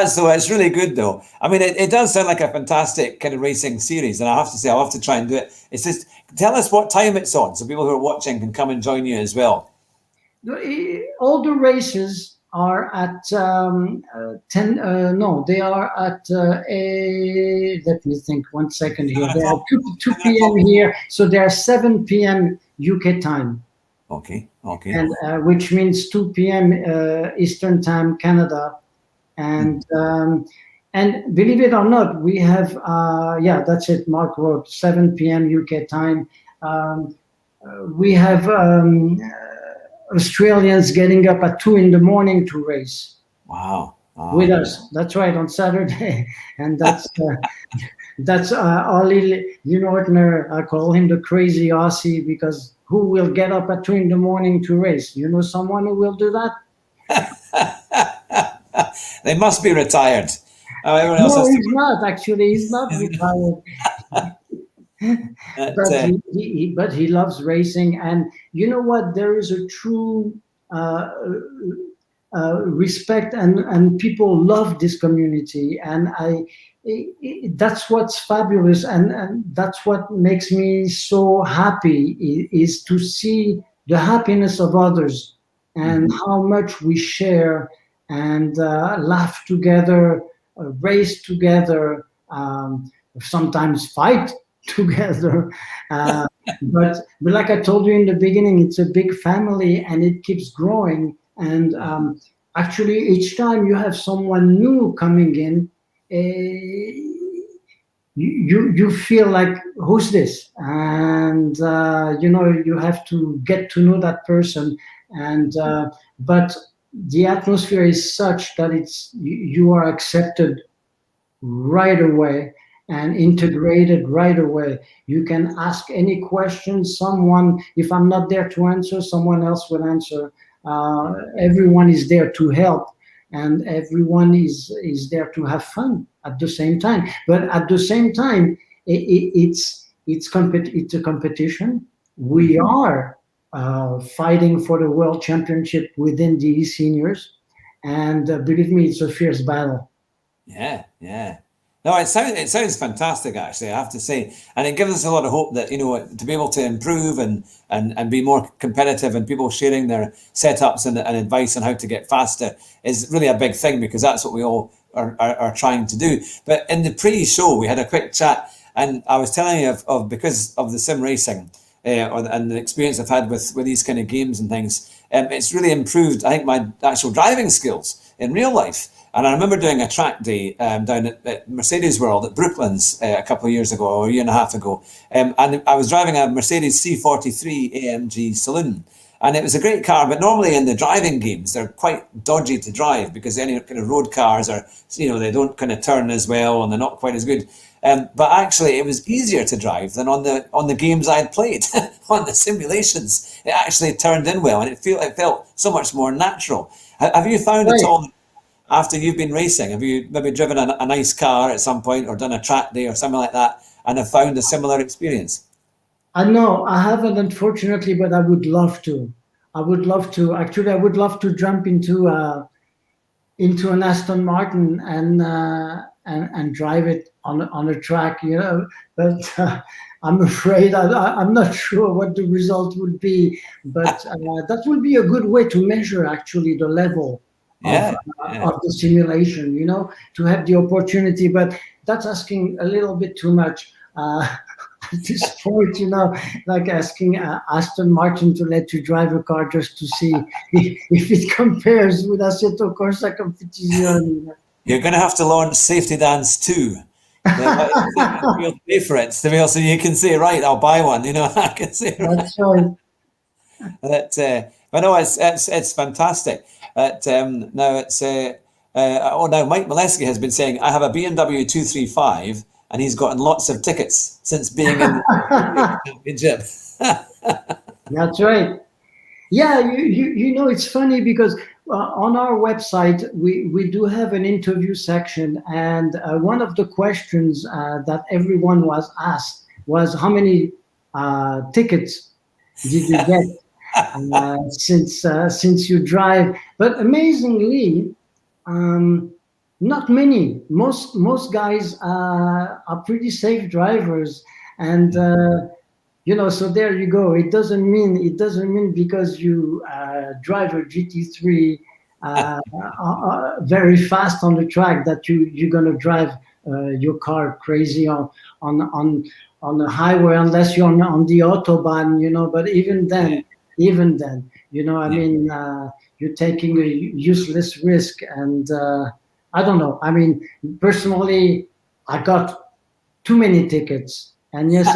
So it's really good, though. I mean, it does sound like a fantastic kind of racing series, and I have to say, I'll have to try and do it. It's just, tell us what time it's on, so people who are watching can come and join you as well. All the races are at 10. No, they are at let me think 1 second here. They are 2 p.m. here, so they are 7 p.m. UK time. Okay. And which means 2 p.m. Eastern time, Canada. And believe it or not, we have that's it. Mark wrote 7 p.m. UK time. We have Australians getting up at 2 in the morning to race. Wow. With us. That's right, on Saturday. And that's our little, Ortner, I call him the crazy Aussie, because who will get up at 2 in the morning to race? You know someone who will do that? They must be retired. Everyone else he's not. Actually, he's not retired. But he loves racing, and you know what? There is a true respect, and people love this community, and that's what's fabulous, and that's what makes me so happy is to see the happiness of others and how much we share and laugh together, race together, sometimes fight together. But like I told you in the beginning, it's a big family and it keeps growing. And actually, each time you have someone new coming in, you feel like, who's this? And you have to get to know that person. And but the atmosphere is such that you are accepted right away and integrated right away. You can ask any question. Someone, if I'm not there to answer, someone else will answer. Everyone is there to help, and everyone is there to have fun at the same time. But at the same time, it's a competition. We are fighting for the world championship within the ESeniors, and believe me, it's a fierce battle. Yeah. No, it sounds fantastic, actually, I have to say, and it gives us a lot of hope that to be able to improve and be more competitive, and people sharing their setups and advice on how to get faster is really a big thing, because that's what we all are trying to do. But in the pre-show, we had a quick chat, and I was telling you of because of the sim racing and the experience I've had with these kind of games and things. It's really improved, I think, my actual driving skills in real life. And I remember doing a track day down at Mercedes World at Brooklands a couple of years ago, or a year and a half ago. And I was driving a Mercedes C43 AMG Saloon. And it was a great car, but normally in the driving games, they're quite dodgy to drive, because any kind of road cars are, they don't kind of turn as well, and they're not quite as good. But actually, it was easier to drive than on the games I'd played, on the simulations. It actually turned in well, and it felt so much more natural. Have you found at all, after you've been racing, have you maybe driven a nice car at some point, or done a track day or something like that, and have found a similar experience? No, I haven't, unfortunately, but I would love to. Actually, I would love to jump into an Aston Martin and drive it on a track, But I'm afraid I'm not sure what the result would be. But that would be a good way to measure actually the level of the simulation, to have the opportunity. But that's asking a little bit too much. At this point, like asking Aston Martin to let you drive a car just to see if it compares with Assetto Corsa Competizione. You're going to have to launch Safety Dance 2. You'll pay for it, so you can say, right, I'll buy one. I can say, right. That's right. But no, it's fantastic. Now it's now Mike Molesky has been saying, I have a BMW 235. And he's gotten lots of tickets since being in the championship. That's right. Yeah, it's funny because on our website we do have an interview section, and one of the questions that everyone was asked was, how many tickets did you get since you drive? But amazingly, not many. Most guys are pretty safe drivers, and so there you go. It doesn't mean because you drive a GT3 very fast on the track that you're gonna drive your car crazy on the highway unless you're on the autobahn, you know. But even then, you know, I mean, you're taking a useless risk, and I don't know. I mean, personally, I got too many tickets, and yes,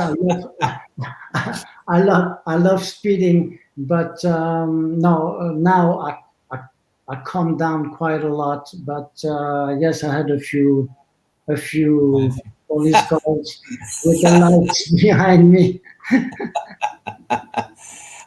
I love speeding, but no, now I calm down quite a lot. But yes, I had a few police cars with the lights behind me.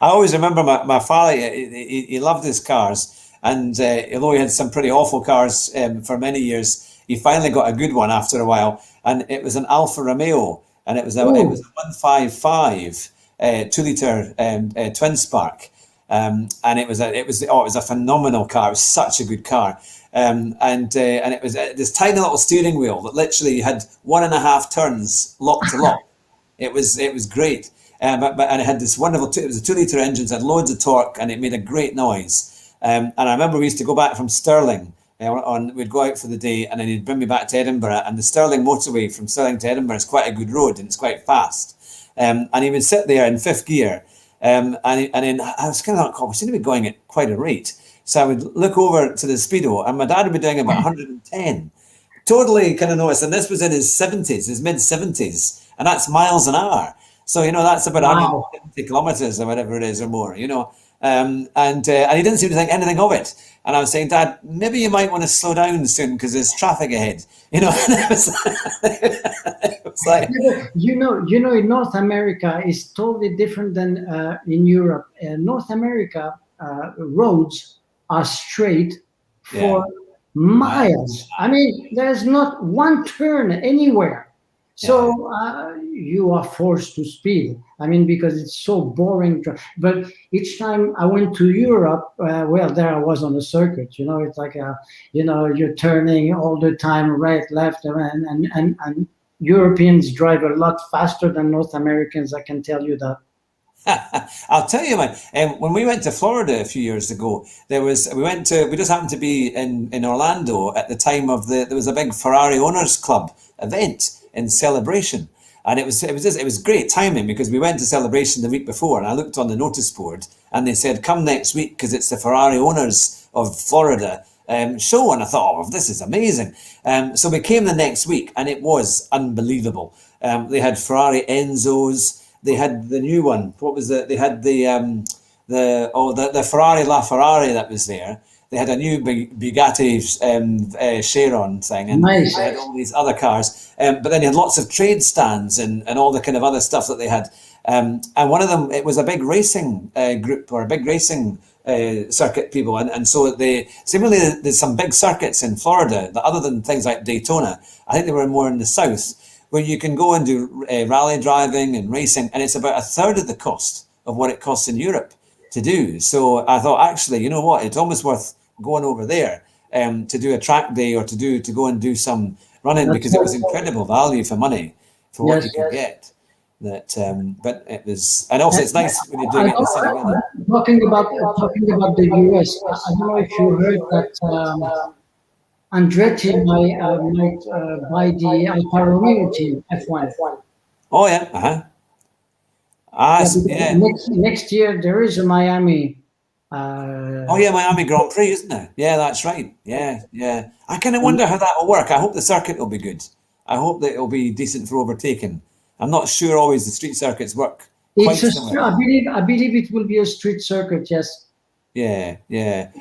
I always remember my father, he loved his cars. And although he had some pretty awful cars for many years, he finally got a good one after a while. And it was an Alfa Romeo. And it was a 155 2-litre twin spark. And it was a phenomenal car. It was such a good car. And it was this tiny little steering wheel that literally had 1.5 turns lock to lock. It was great. But and it had this wonderful, it was a 2-litre engine, so it had loads of torque, and it made a great noise. And I remember we used to go back from Stirling, we'd go out for the day, and then he'd bring me back to Edinburgh, and the Stirling motorway from Stirling to Edinburgh is quite a good road, and it's quite fast. And he would sit there in fifth gear, and then I was kind of like, oh, we seem to be going at quite a rate. So I would look over to the speedo, and my dad would be doing about 110. Totally kind of noticed, and this was in his 70s, his mid-70s, and that's miles an hour. So, you know, that's about 150 kilometers or whatever it is or more, you know. And he didn't seem to think anything of it. And I was saying, Dad, maybe you might want to slow down soon because there's traffic ahead, you know. And it was like, you know, in North America is totally different than in Europe. North America roads are straight for miles. I mean, there's not one turn anywhere. So you are forced to speed. I mean, because it's so boring. But each time I went to Europe, well, there I was on a circuit. You know, it's like you know, you're turning all the time, right, left, and Europeans drive a lot faster than North Americans. I can tell you that. I'll tell you, man. When we went to Florida a few years ago, we just happened to be in Orlando at the time of there was a big Ferrari Owners Club event in Celebration, and it was great timing because we went to Celebration the week before, and I looked on the notice board, and they said come next week because it's the Ferrari Owners of Florida show, and I thought, oh, this is amazing. So we came the next week, and it was unbelievable. They had Ferrari Enzos. They had the new one. What was it? They had the Ferrari LaFerrari that was there. They had a new Bugatti Chiron thing, and they had all these other cars. But then you had lots of trade stands and all the kind of other stuff that they had. And one of them, it was a big racing group or a big racing circuit people. And so similarly, there's some big circuits in Florida that other than things like Daytona, I think they were more in the south, where you can go and do rally driving and racing, and it's about 1/3 of the cost of what it costs in Europe to do. So I thought, actually, you know what, it's almost worth going over there to do a track day or to go and do some running, because it was incredible value for money for what you could get. But it was, and also it's nice when you're doing it in the city weather. Talking about the US, I don't know if you heard that Andretti might buy the Alfa Romeo team, F1. Oh yeah, yeah. Next year there is a Miami. Miami Grand Prix, isn't there? Yeah, that's right. Yeah. I kind of wonder how that will work. I hope the circuit will be good. I hope that it'll be decent for overtaking. I'm not sure always the street circuits work. I believe it will be a street circuit. Yes. Yeah.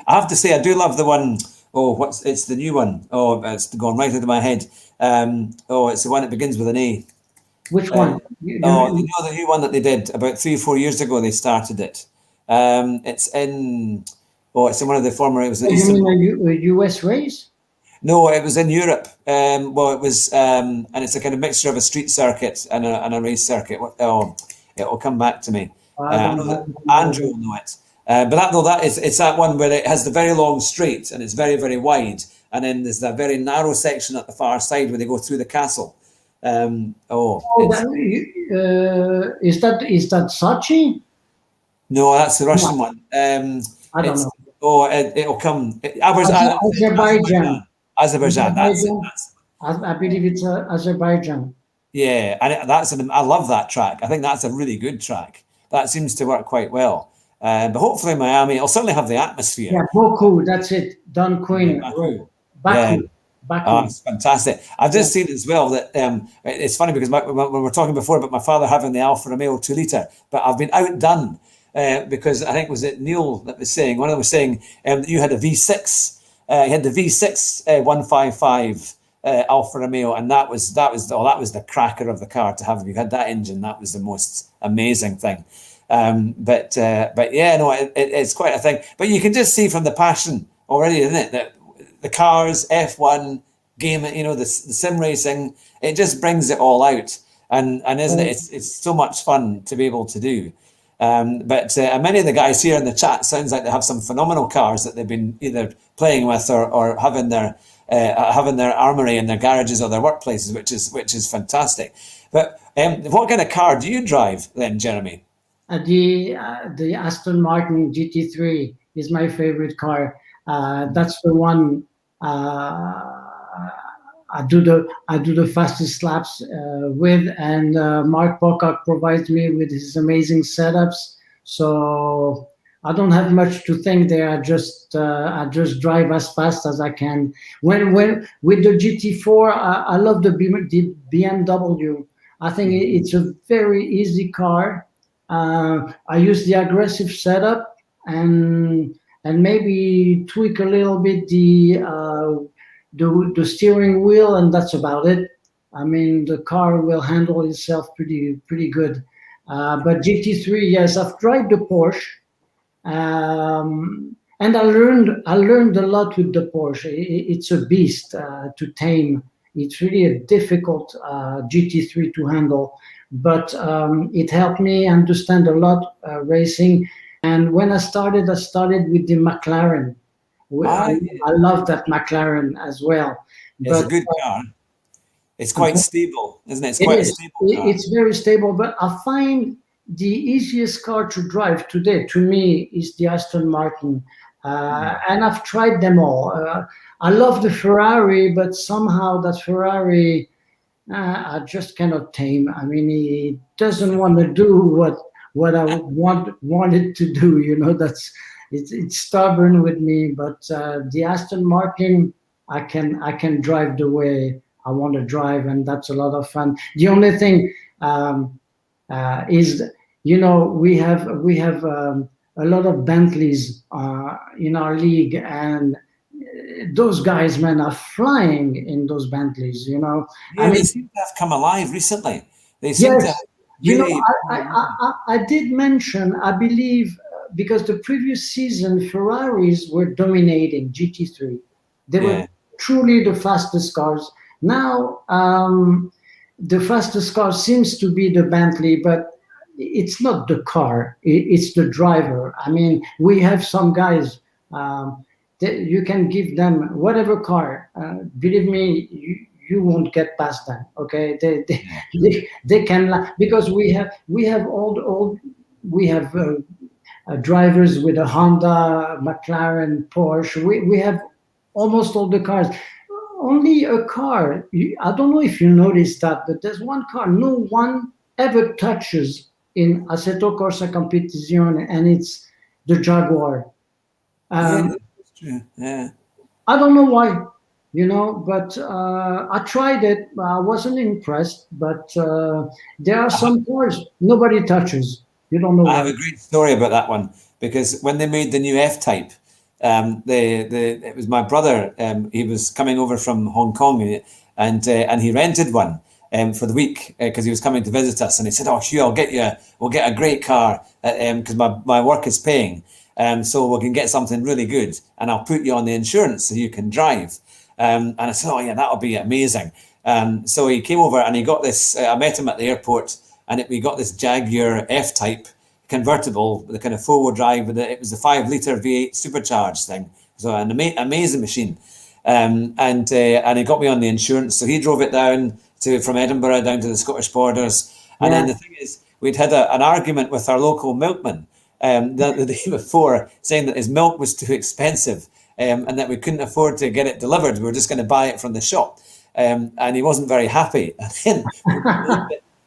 I have to say, I do love the one. Oh, it's the new one. Oh, it's gone right out of my head. It's the one that begins with an A. Which one? You know the new one that they did about 3 or 4 years ago. They started it. It's in one of the former. It was. You mean a US race? No, it was in Europe. It was, and it's a kind of mixture of a street circuit and a race circuit. It will come back to me. Andrew will know it. But it's that one where it has the very long straight and it's very, very wide, and then there's that very narrow section at the far side where they go through the castle. Is that Sochi? No, that's the Russian one. I don't know. Oh, it'll come. Azerbaijan. Azerbaijan. That's it. Azerbaijan. I believe it's Azerbaijan. Yeah, and I love that track. I think that's a really good track. That seems to work quite well. But hopefully Miami, it'll certainly have the atmosphere. Yeah, Baku, that's it. Don Quinn. Yeah, Baku. Baku. Yeah. Oh, it's fantastic. I've just seen as well that it's funny because when we were talking before about my father having the Alfa Romeo 2-litre, but I've been outdone because I think was it Neil that was saying, one of them was saying that you had a V6, you had the V6 155 Alfa Romeo, and that was the cracker of the car to have. If you had that engine, that was the most amazing thing. But yeah, no, it's quite a thing. But you can just see from the passion already, isn't it, that the cars, F1 game, the sim racing, it just brings it all out, and isn't it? It's so much fun to be able to do. But many of the guys here in the chat sounds like they have some phenomenal cars that they've been either playing with or having their armory in their garages or their workplaces, which is fantastic. But what kind of car do you drive then, Jeremie? The Aston Martin GT3 is my favorite car. That's the one I do the fastest laps with, and Mark Pocock provides me with his amazing setups. So I don't have much to think there. I just drive as fast as I can. When with the GT4, I love the BMW. I think it's a very easy car. I use the aggressive setup and maybe tweak a little bit the steering wheel, and that's about it. I mean, the car will handle itself pretty good. But GT3, yes, I've tried the Porsche, and I learned a lot with the Porsche. It's a beast to tame. It's really a difficult GT3 to handle, but it helped me understand a lot racing. And when I started with the McLaren. I love that McLaren as well. It's a good car. It's quite stable, isn't it? It's quite a stable car. It's very stable, but I find the easiest car to drive today, to me, is the Aston Martin. And I've tried them all. I love the Ferrari, but somehow that Ferrari, I just cannot tame. I mean, it doesn't want to do what I wanted to do. It's stubborn with me. But the Aston Martin, I can drive the way I want to drive, and that's a lot of fun. The only thing is, we have a lot of Bentleys in our league, and those guys, man, are flying in those Bentleys. Yeah, they seem to have come alive recently. They seem to. Really, I did mention, I believe, because the previous season Ferraris were dominating GT3. They were truly the fastest cars. Now the fastest car seems to be the Bentley, but it's not the car, it's the driver. I mean, we have some guys that you can give them whatever car. Believe me, you won't get past them. Okay, they can, because we have drivers with a Honda, McLaren, Porsche. We have almost all the cars. Only a car, I don't know if you noticed that, but there's one car no one ever touches in Assetto Corsa Competizione, and it's the Jaguar. That's true. Yeah. I don't know why, but I tried it. I wasn't impressed, but there are some cars nobody touches. You don't know. I have a great story about that one, because when they made the new F-Type, it was my brother. He was coming over from Hong Kong, and he rented one for the week because he was coming to visit us. And he said, "Oh, Hugh, we'll get a great car because my work is paying, so we can get something really good, and I'll put you on the insurance so you can drive." And I said, "Oh yeah, that'll be amazing." So he came over and he got this. I met him at the airport, and we got this Jaguar F-Type convertible with a kind of four-wheel drive. It was the 5-litre V8 supercharged thing. So an amazing machine. And he got me on the insurance. So he drove it down from Edinburgh down to the Scottish borders. And then the thing is, we'd had an argument with our local milkman the day before, saying that his milk was too expensive, and that we couldn't afford to get it delivered. We were just going to buy it from the shop. And he wasn't very happy. And then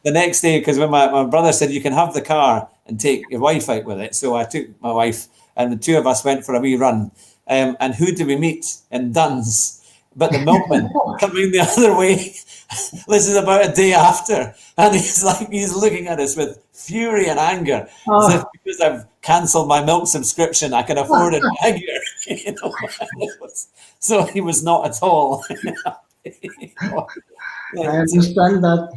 the next day, because when my brother said, you can have the car and take your wife out with it. So I took my wife and the two of us went for a wee run. And who did we meet in Duns? But the milkman coming the other way. This is about a day after. And he's looking at us with fury and anger. As if because I've cancelled my milk subscription, I can afford it bigger. You know? So he was not at all. I understand that.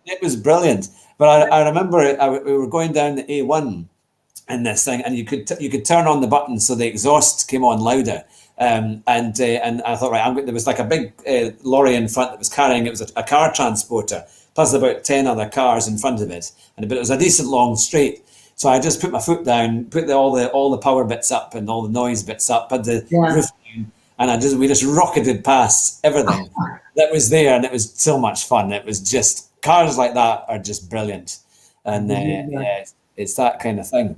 It was brilliant. But I remember we were going down the A1 in this thing, and you could turn on the button so the exhaust came on louder. And I thought, right, there was like a big lorry in front that was carrying, it was a car transporter, plus about 10 other cars in front of it. But it was a decent long straight. So I just put my foot down, put all the power bits up and all the noise bits up, put the roof down, and we just rocketed past everything that was there, and it was so much fun. It was just, cars like that are just brilliant, and it's that kind of thing.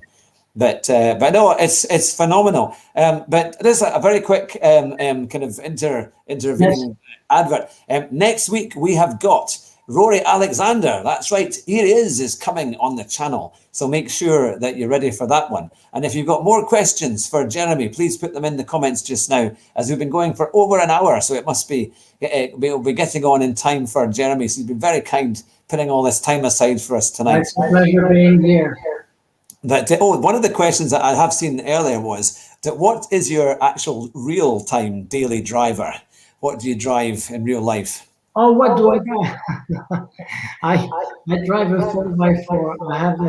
But no, it's phenomenal. But there's a very quick kind of intervening advert. Next week we have got Rory Alexander. That's right, here he is coming on the channel. So make sure that you're ready for that one. And if you've got more questions for Jeremie, please put them in the comments just now, as we've been going for over an hour. So it must be, we'll be getting on in time for Jeremie. So he's been very kind putting all this time aside for us tonight. It's a pleasure being here. But one of the questions that I have seen earlier was that what is your actual real-time daily driver? What do you drive in real life? Oh, what do I drive? I drive a 4x4. I have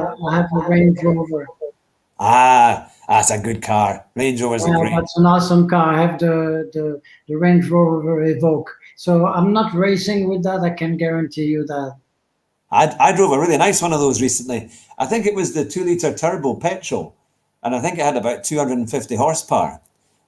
a Range Rover. Ah, that's a good car. Range Rover's a great. That's an awesome car. I have the Range Rover Evoque. So I'm not racing with that. I can guarantee you that. I drove a really nice one of those recently. I think it was the 2-litre turbo petrol, and I think it had about 250 horsepower.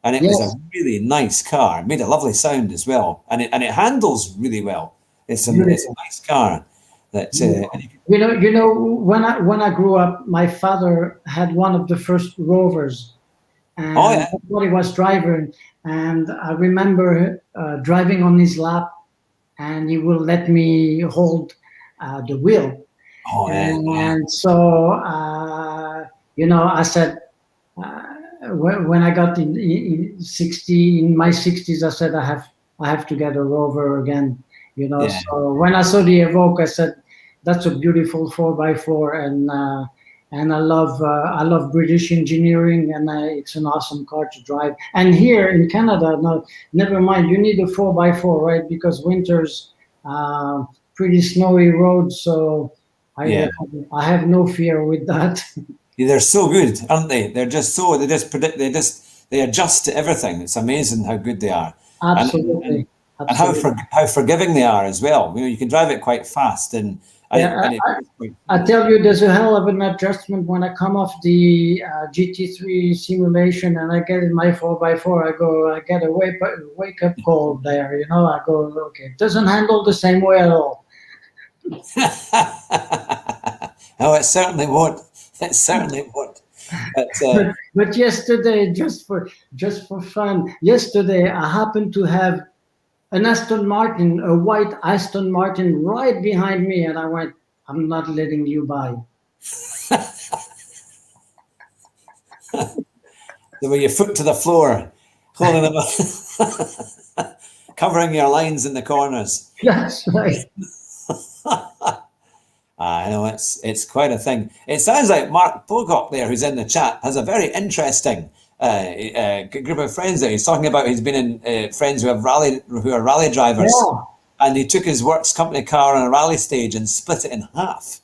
And it was a really nice car. It made a lovely sound as well, and it handles really well. It's a nice car. That you know when I grew up, my father had one of the first Rovers, and what he was driving. And I remember driving on his lap, and he will let me hold the wheel. And so I said, when I got in my 60s, I said I have to get a Rover again. So when I saw the Evoque, I said that's a beautiful 4x4, and I love British engineering, and it's an awesome car to drive. And here in Canada, never mind, you need a 4x4, right? Because winters, pretty snowy roads, so I have no fear with that. They're so good, aren't they? They're just so they adjust to everything. It's amazing how good they are. Absolutely. And how forgiving they are as well. You can drive it quite fast, and I tell you, there's a hell of an adjustment when I come off the GT3 simulation and I get in my 4x4. I get a wake up call there. I go, okay, it doesn't handle the same way at all. No, it certainly won't. It certainly won't. But yesterday, just for fun, yesterday I happened to have an Aston Martin, a white Aston Martin, right behind me, and I went, I'm not letting you by. With your foot to the floor, holding them up, covering your lines in the corners. That's right. I know it's quite a thing. It sounds like Mark Pocock there, who's in the chat, has a very interesting group of friends there. He's talking about he's been in friends who are rally drivers, and he took his works company car on a rally stage and split it in half,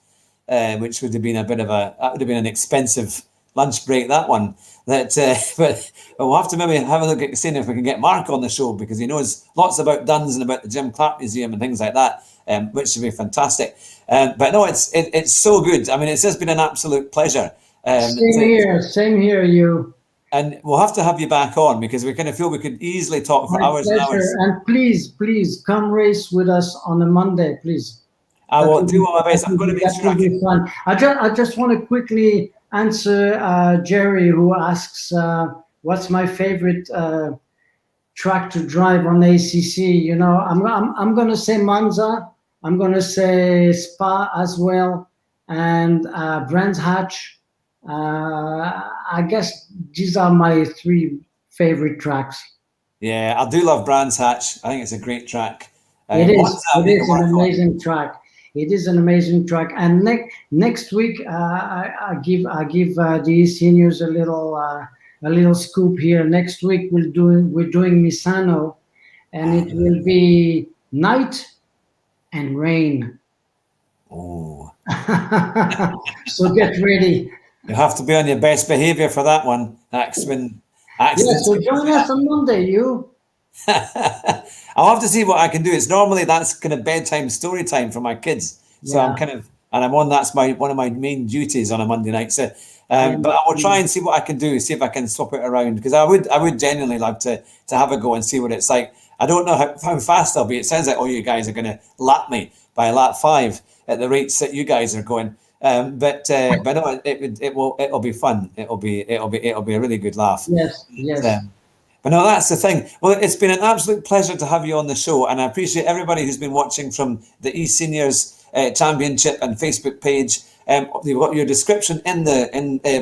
which would have been an expensive lunch break, that one. But we'll have to maybe have a look at seeing if we can get Mark on the show, because he knows lots about Duns and about the Jim Clark Museum and things like that, which would be fantastic. But no, it's so good. I mean, it's just been an absolute pleasure. Same here, you. And we'll have to have you back on, because we kind of feel we could easily talk for hours and hours. And please come race with us on a Monday, please. I will do my best. I'm going to make sure I can. I just want to quickly answer Jerry, who asks, "What's my favorite track to drive on ACC?" You know, I'm going to say Monza. I'm going to say Spa as well, and Brands Hatch. I guess these are my three favorite tracks. Yeah, I do love Brands Hatch. I think it's a great track. It is. Monza, I It need to is an work on. amazing track. It is an amazing track. And next week, I give the seniors a little scoop here. Next week we're doing Misano, and it will be night and rain. Oh, So get ready. you have to be on your best behaviour for that one. Yeah. Accidents. So join us on Monday, you. I'll have to see what I can do. It's normally that's kind of bedtime story time for my kids. So Yeah. I'm kind of, and I'm on, that's one of my main duties on a Monday night. So, but I will try and see what I can do, see if I can swap it around, because I would genuinely love to have a go and see what it's like. I don't know how fast I'll be. It sounds like all you guys are going to lap me by lap 5 at the rates that you guys are going. But no, it'll be fun. It'll be a really good laugh. Yes. Yes. But no, that's the thing. Well, it's been an absolute pleasure to have you on the show, and I appreciate everybody who's been watching from the ESeniors Championship and Facebook page. You've got your description in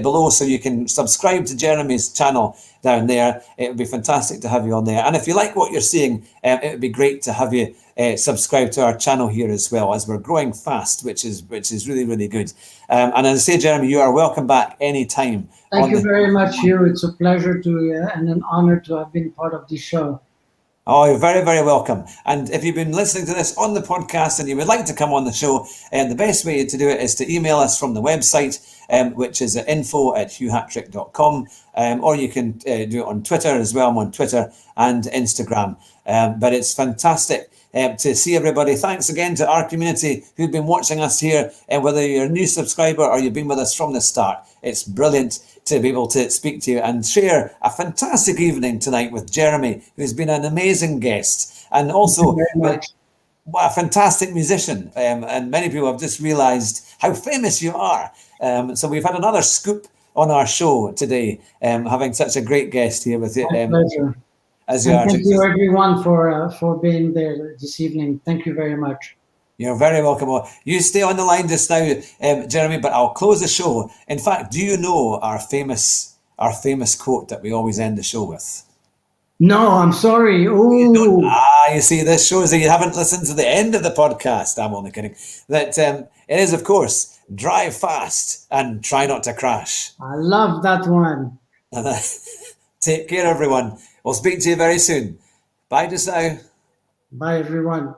below, so you can subscribe to Jeremie's channel down there. It would be fantastic to have you on there. And if you like what you're seeing, it would be great to have you subscribe to our channel here as well, as we're growing fast, which is really, really good. And as I say, Jeremie, you are welcome back anytime. Thank you very much, Hugh. It's a pleasure and an honor to have been part of this show. Oh, you're very, very welcome. And if you've been listening to this on the podcast and you would like to come on the show, the best way to do it is to email us from the website, which is info@hughhatrick.com, or you can do it on Twitter as well. I'm on Twitter and Instagram. But it's fantastic to see everybody. Thanks again to our community who've been watching us here, whether you're a new subscriber or you've been with us from the start. It's brilliant to be able to speak to you and share a fantastic evening tonight with Jeremie, who's been an amazing guest and also a fantastic musician. And many people have just realised how famous you are. So we've had another scoop on our show today, having such a great guest here with you. My pleasure. As you are. Thank you everyone for being there this evening. Thank you very much. You're very welcome. You stay on the line just now, Jeremie, but I'll close the show. In fact, do you know our famous quote that we always end the show with? No, I'm sorry. Oh, you see, this shows that you haven't listened to the end of the podcast. I'm only kidding. That it is, of course, drive fast and try not to crash. I love that one. Take care, everyone. We'll speak to you very soon. Bye just now. Bye, everyone.